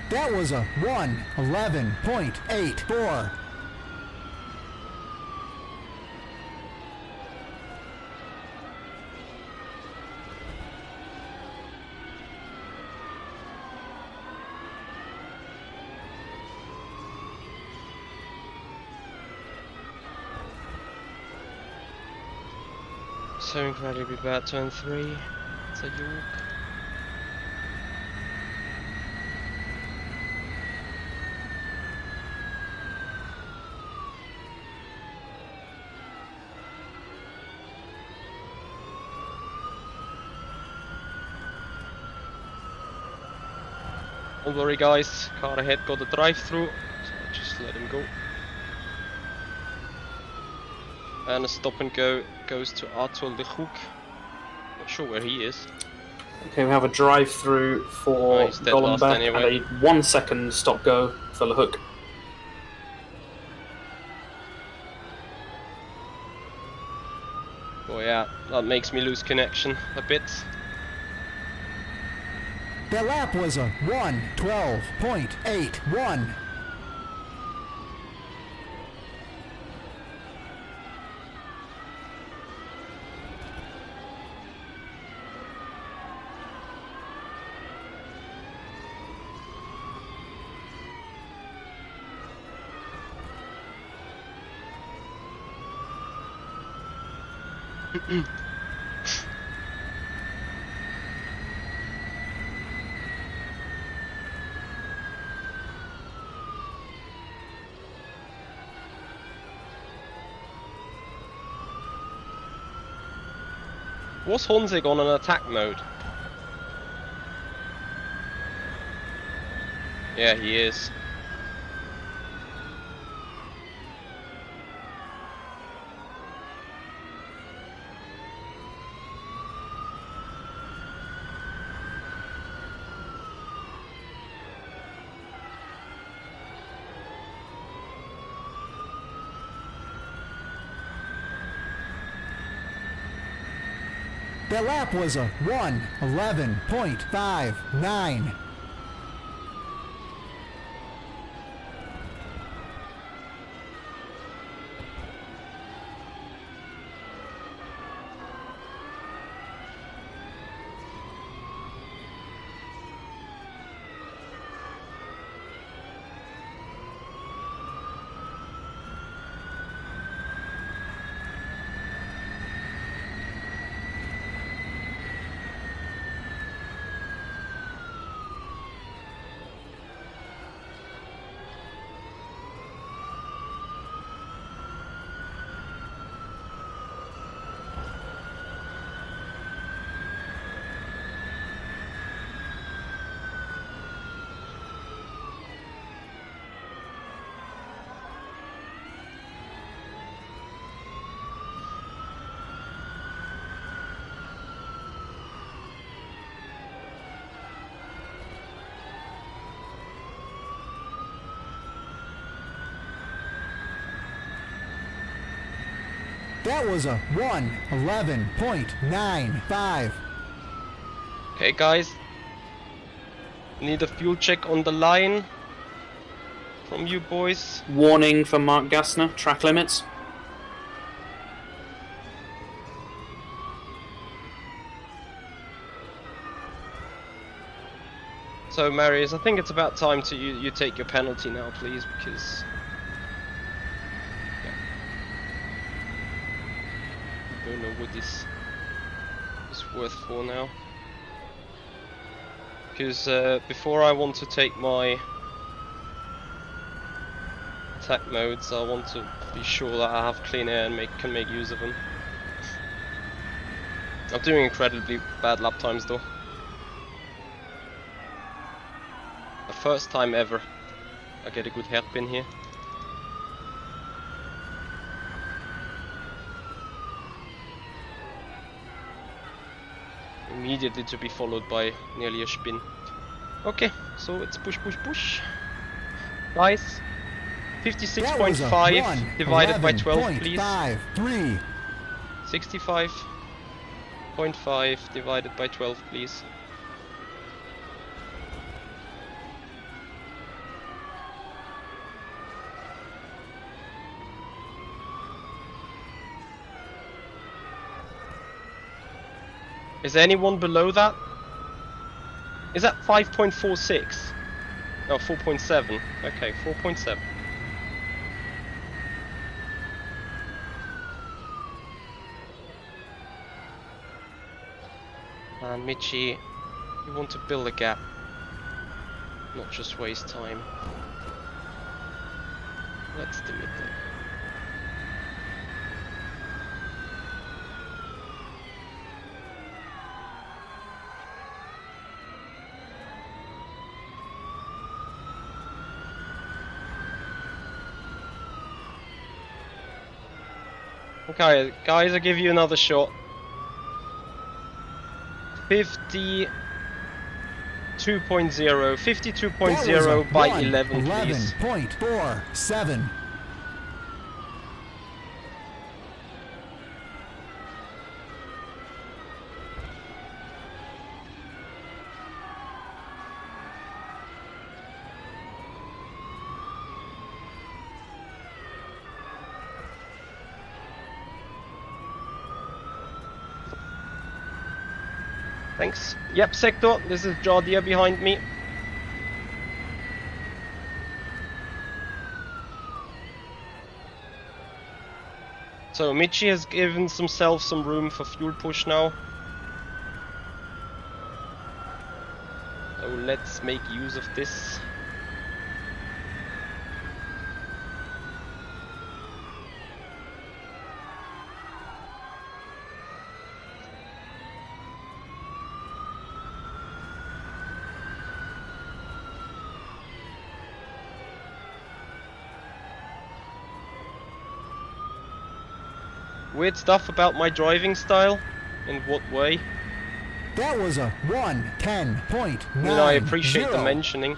That was a 1:11.84. So incredibly bad turn 3. It's a York. Don't worry guys, car ahead got a drive through, so just let him go. And a stop and go goes to Arthur de Hoek. Not sure where he is. Okay, we have a drive through for he's dead last Gollenbeck anyway. and a 1 second stop go for Le Hook. Oh yeah, that makes me lose connection a bit. That lap was a 1:12.81. Was Honzig on an attack mode? Yeah, he is. That lap was a 1:11.59. That was a 1:11.95. Okay, guys. Need a fuel check on the line from you boys. Warning for Mark Gassner, track limits. So, Marius, I think it's about time to you take your penalty now, please, because... Yeah. I don't know what this is worth for now. Because before I want to take my attack modes, I want to be sure that I have clean air and can make use of them. I'm doing incredibly bad lap times though. The first time ever I get a good hairpin here. Immediately to be followed by nearly a spin. Okay, so it's push, push, push. Guys, 56.5 divided by 12, please. 65.5 divided by 12, please. Is anyone below that? Is that 5.46? No, 4.7. Okay, 4.7. And Michi, you want to build a gap, not just waste time. That's the middle. Okay, guys, I'll give you another shot. 52.0, 52.0 by 11, please. 11.47. Thanks. Yep, sector. This is Jardia behind me. So Michi has given himself some room for fuel push now. So let's make use of this. Weird stuff about my driving style? In what way? That was a 1:10.90. I mean, I appreciate the mentioning.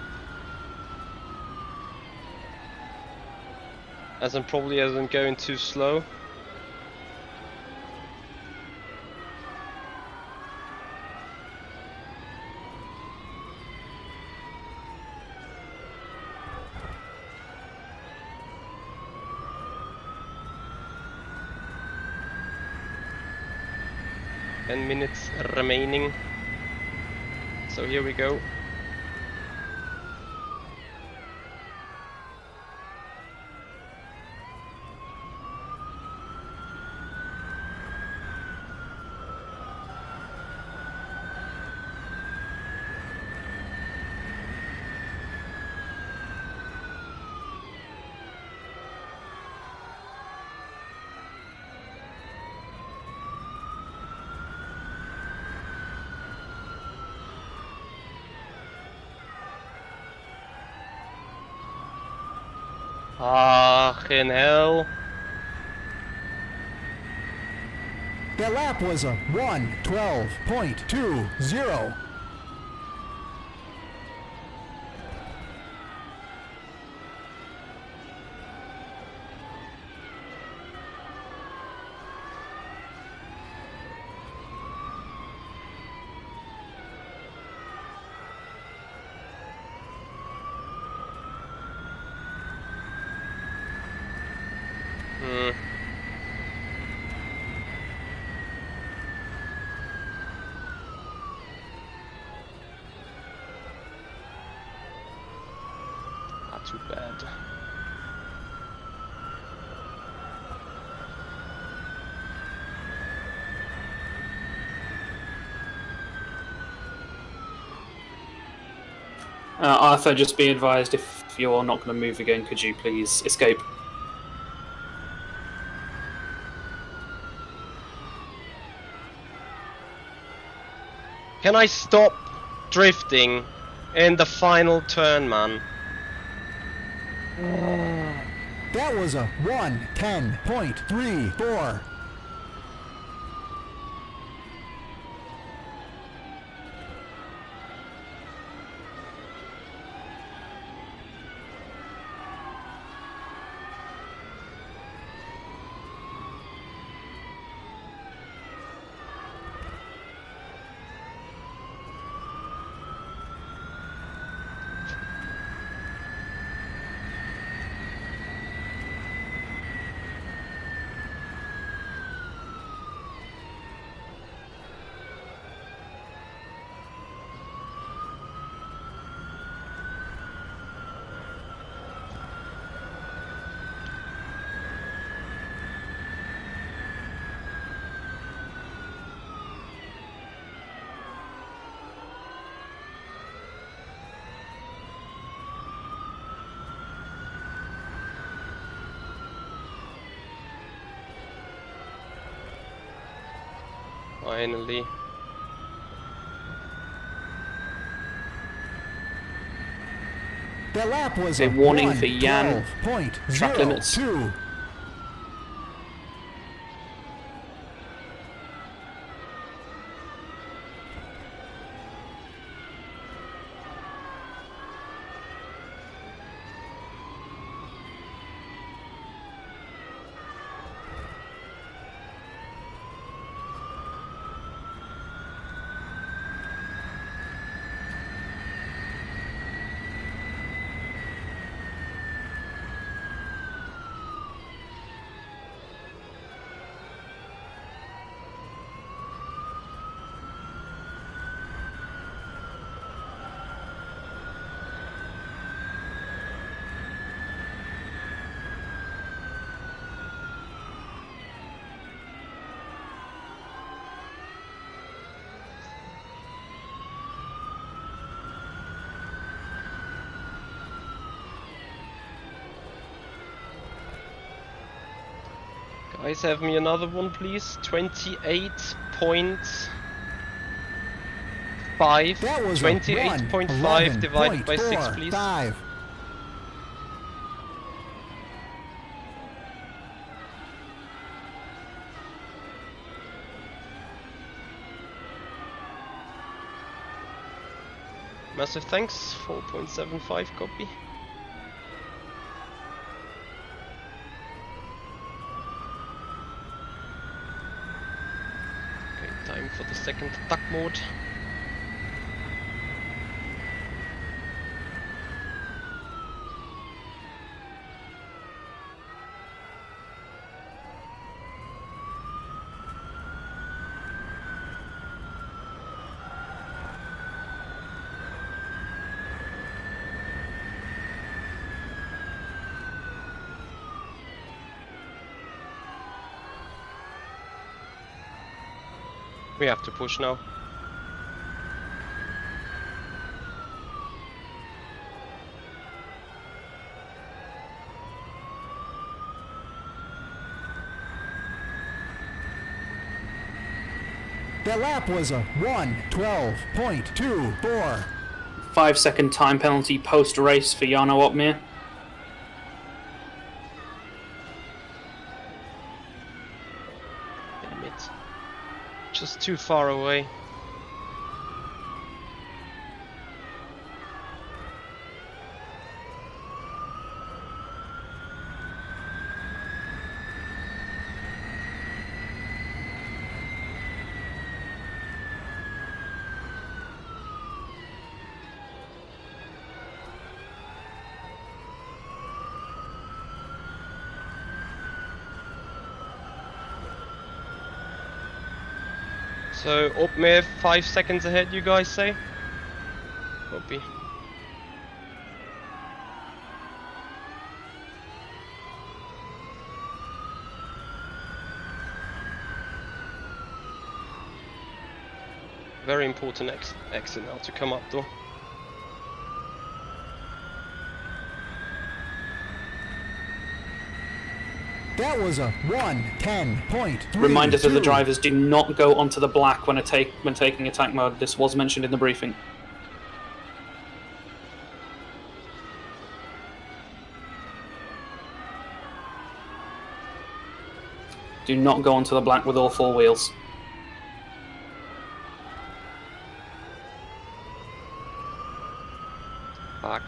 As I'm going too slow. Minutes remaining, so here we go. In hell. The lap was a 1:12.20. too bad. Arthur, just be advised, if you're not going to move again, could you please escape? Can I stop drifting in the final turn, man? That was a 1:10.34. Finally. The lap was Okay, a warning for Jan. 1:12.02. Track limits. Guys, have me another one, please. 28.5. That was 28.5 divided by 6, please. 1:11.45. Massive thanks. 4.75 copy. Okay, time for the second duck mode. We have to push now. The lap was a 1:12.24. 5-second time penalty post-race for Jarno Opmeer. Damn it. Just too far away. So, Opmeer 5 seconds ahead, you guys say? Copy. Very important exit now to come up though. That was a 1:10.3. Reminder to the drivers: do not go onto the black when taking attack mode. This was mentioned in the briefing. Do not go onto the black with all four wheels. Back.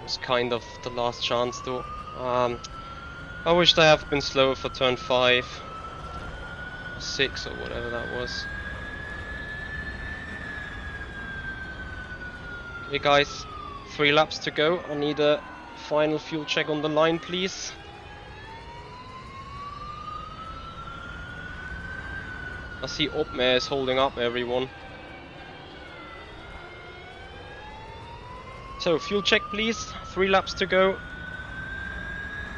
Was kind of the last chance though. I wished I have been slower for turn 5, 6 or whatever that was. Okay guys, 3 laps to go. I need a final fuel check on the line please. I see Opmer is holding up everyone. So fuel check please, 3 laps to go.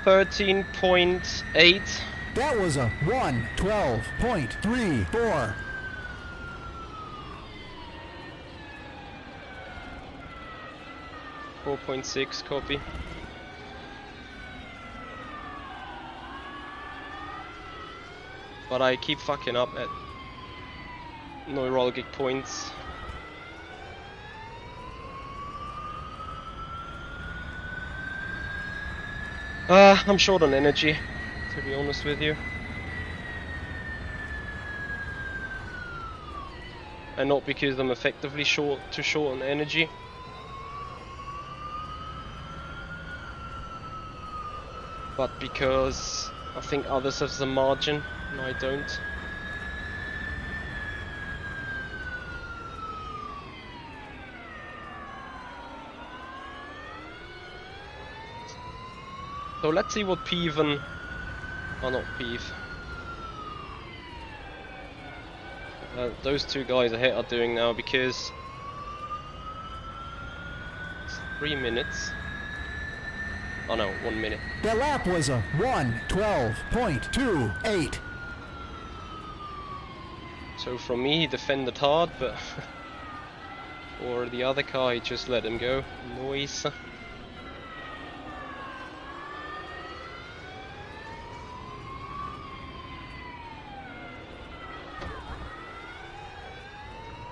13.8. That was a 1:12.34. 4.6 copy. But I keep fucking up at neuralgic points. I'm short on energy, to be honest with you. And not because I'm effectively too short on energy. But because I think others have the margin and I don't. So let's see what Peven, oh not Peeve, those 2 guys ahead are doing now, because it's 3 minutes. Oh no, 1 minute. The lap was a 1:12.28. So from me, he defended hard, but for the other car, he just let him go. Noise.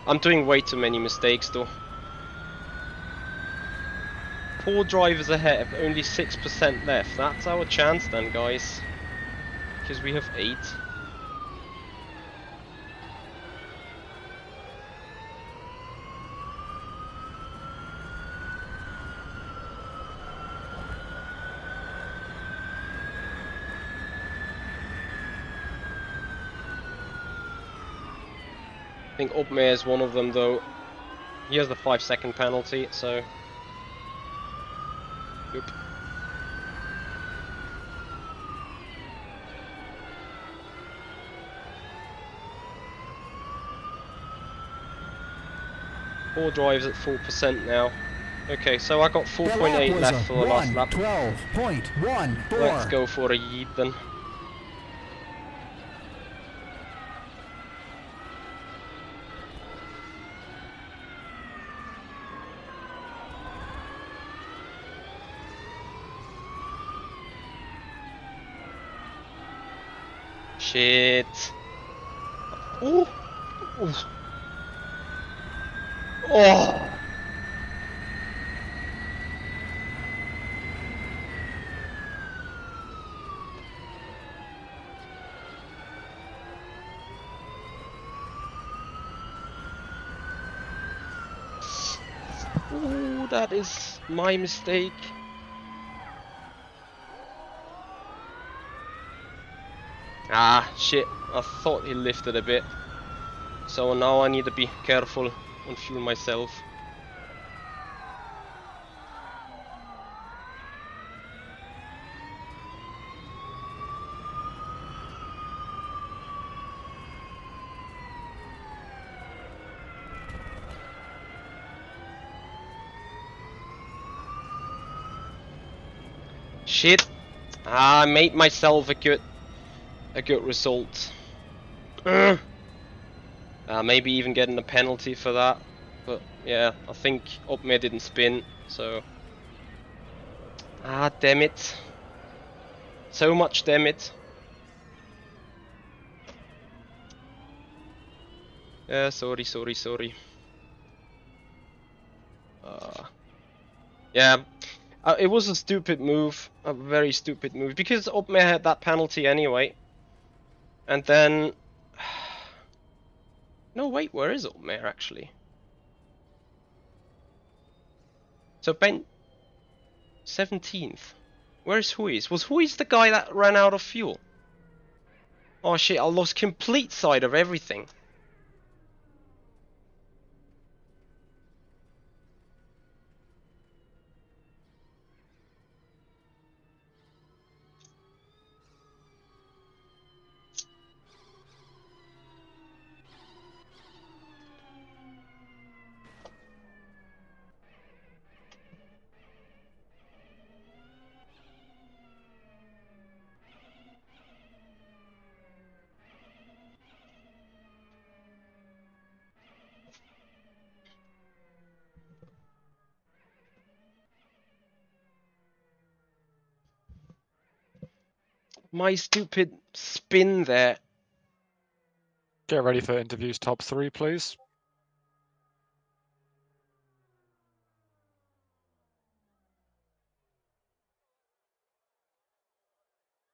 I'm doing way too many mistakes though. 4 drivers ahead have only 6% left. That's our chance then, guys. Because we have 8. I think Opmer is one of them though. He has the 5-second penalty, so... Oop. Four drives at 4% now. Okay, so I got 4.8 left for the last lap. 12.14. Let's go for a yeet then. Shit. Ooh. Ooh. Oh. Ooh, that is my mistake. Ah, shit. I thought he lifted a bit. So now I need to be careful and fuel myself. Shit. I made myself a good result. Maybe even getting a penalty for that. But yeah, I think Opmer didn't spin, so... damn it. So much damn it. Yeah, sorry. Yeah, it was a stupid move, a very stupid move, because Opmer had that penalty anyway. And then... No, wait, where is Opmer actually? So Ben... 17th. Where's Huiz? Was Huiz the guy that ran out of fuel? Oh shit, I lost complete sight of everything. My stupid spin there. Get ready for interviews top 3, please.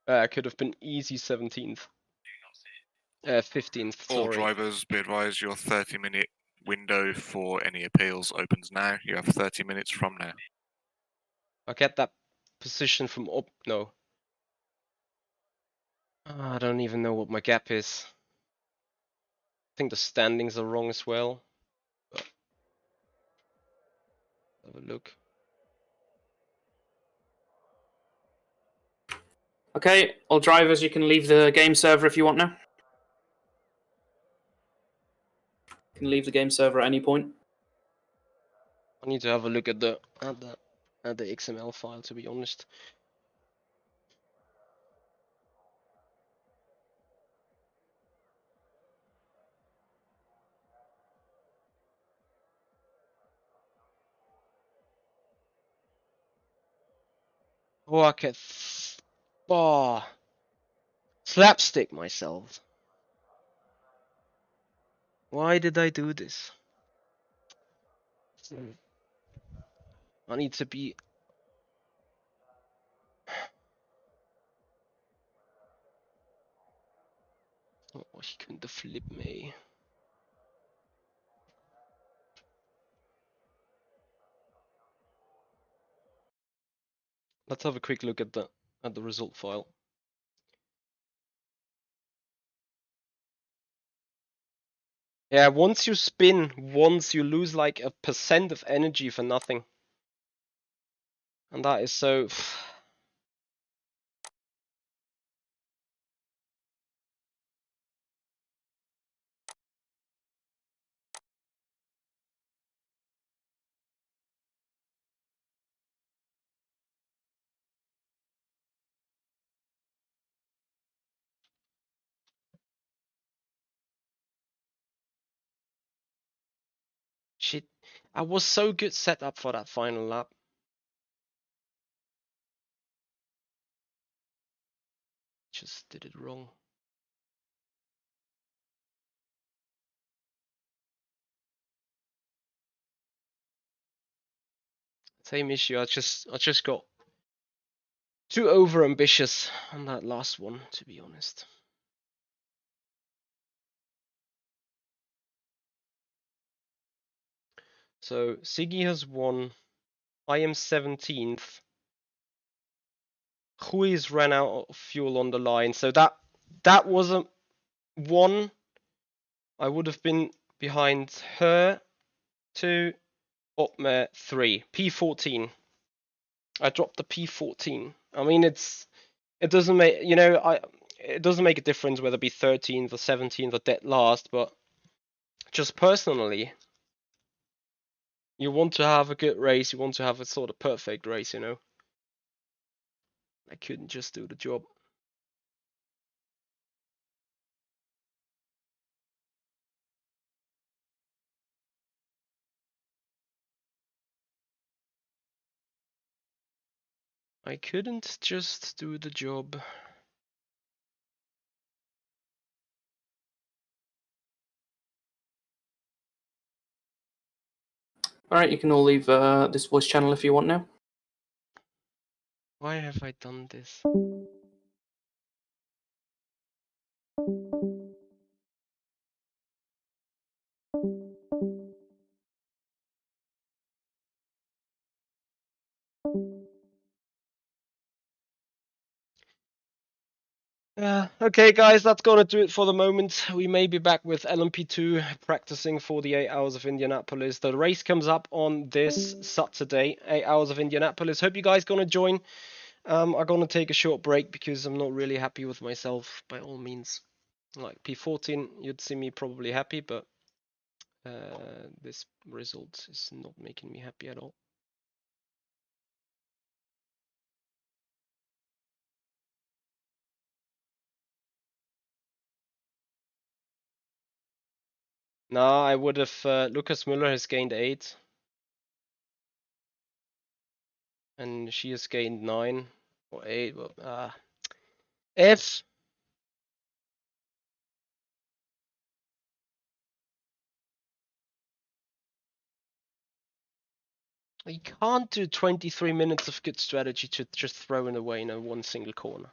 Could have been easy 17th. 15th, All sorry. drivers, be advised your 30-minute window for any appeals opens now. You have 30 minutes from now. I get that position from up. No. I don't even know what my gap is. I think the standings are wrong as well. But have a look. Okay, all drivers, you can leave the game server if you want now. You can leave the game server at any point. I need to have a look at the XML file, to be honest. Oh, I can slapstick myself. Why did I do this? I need to be... Oh, he couldn't have flipped me. Let's have a quick look at the result file. Yeah, once you spin once, you lose like 1% of energy for nothing. And that is so... Shit, I was so good set up for that final lap. Just did it wrong. Same issue, I just got too over ambitious on that last one, to be honest. So Siggy has won. I am 17th. Ruiz ran out of fuel on the line, so that wasn't one. I would have been behind her. 2, Opmer 3, P14. I dropped the P14. I mean, it doesn't make, you know, it doesn't make a difference whether it be 13th or 17th or dead last, but just personally, you want to have a good race, you want to have a sort of perfect race, you know. I couldn't just do the job. I couldn't just do the job. All right, you can all leave this voice channel if you want now. Why have I done this? Okay, guys, that's gonna do it for the moment. We may be back with LMP2 practicing for the 8 hours of Indianapolis. The race comes up on this Saturday, 8 hours of Indianapolis. Hope you guys gonna join. I'm gonna take a short break because I'm not really happy with myself by all means. Like P14, you'd see me probably happy, but this result is not making me happy at all. No, I would have. Lucas Müller has gained 8. And she has gained 9 or 8. Well, F. You can't do 23 minutes of good strategy to just throw it away in one single corner.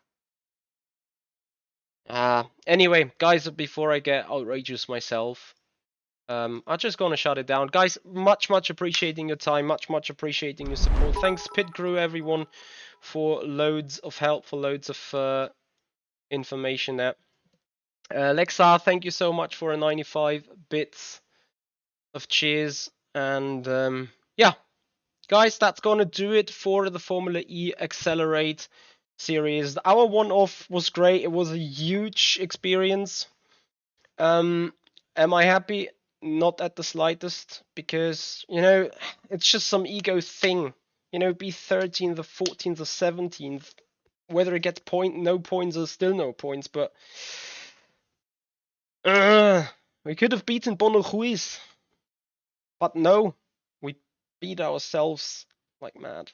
Anyway, guys, before I get outrageous myself, I'm just gonna shut it down. Guys, much appreciating your time, much appreciating your support. Thanks, Pit Crew, everyone, for loads of help, for loads of information there. Lexar, thank you so much for a 95 bits of cheers. And yeah, guys, that's gonna do it for the Formula E Accelerate series. Our one-off was great. It was a huge experience. Am I happy? Not at the slightest, because, you know, it's just some ego thing. You know, be 13th or 14th or 17th. Whether it gets no points or still no points, but we could have beaten Bono Ruiz. But no, we beat ourselves like mad.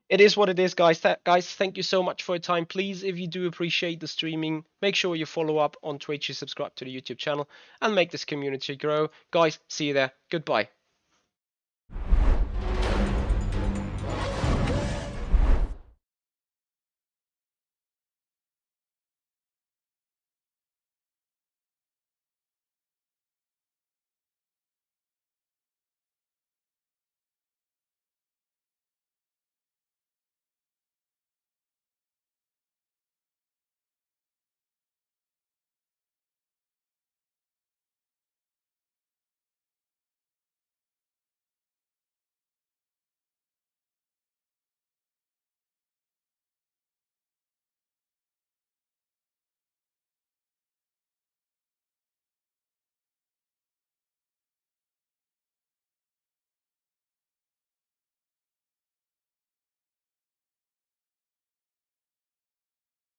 It is what it is, guys. Guys, thank you so much for your time. Please, if you do appreciate the streaming, make sure you follow up on Twitch, you subscribe to the YouTube channel, and make this community grow. Guys, see you there. Goodbye.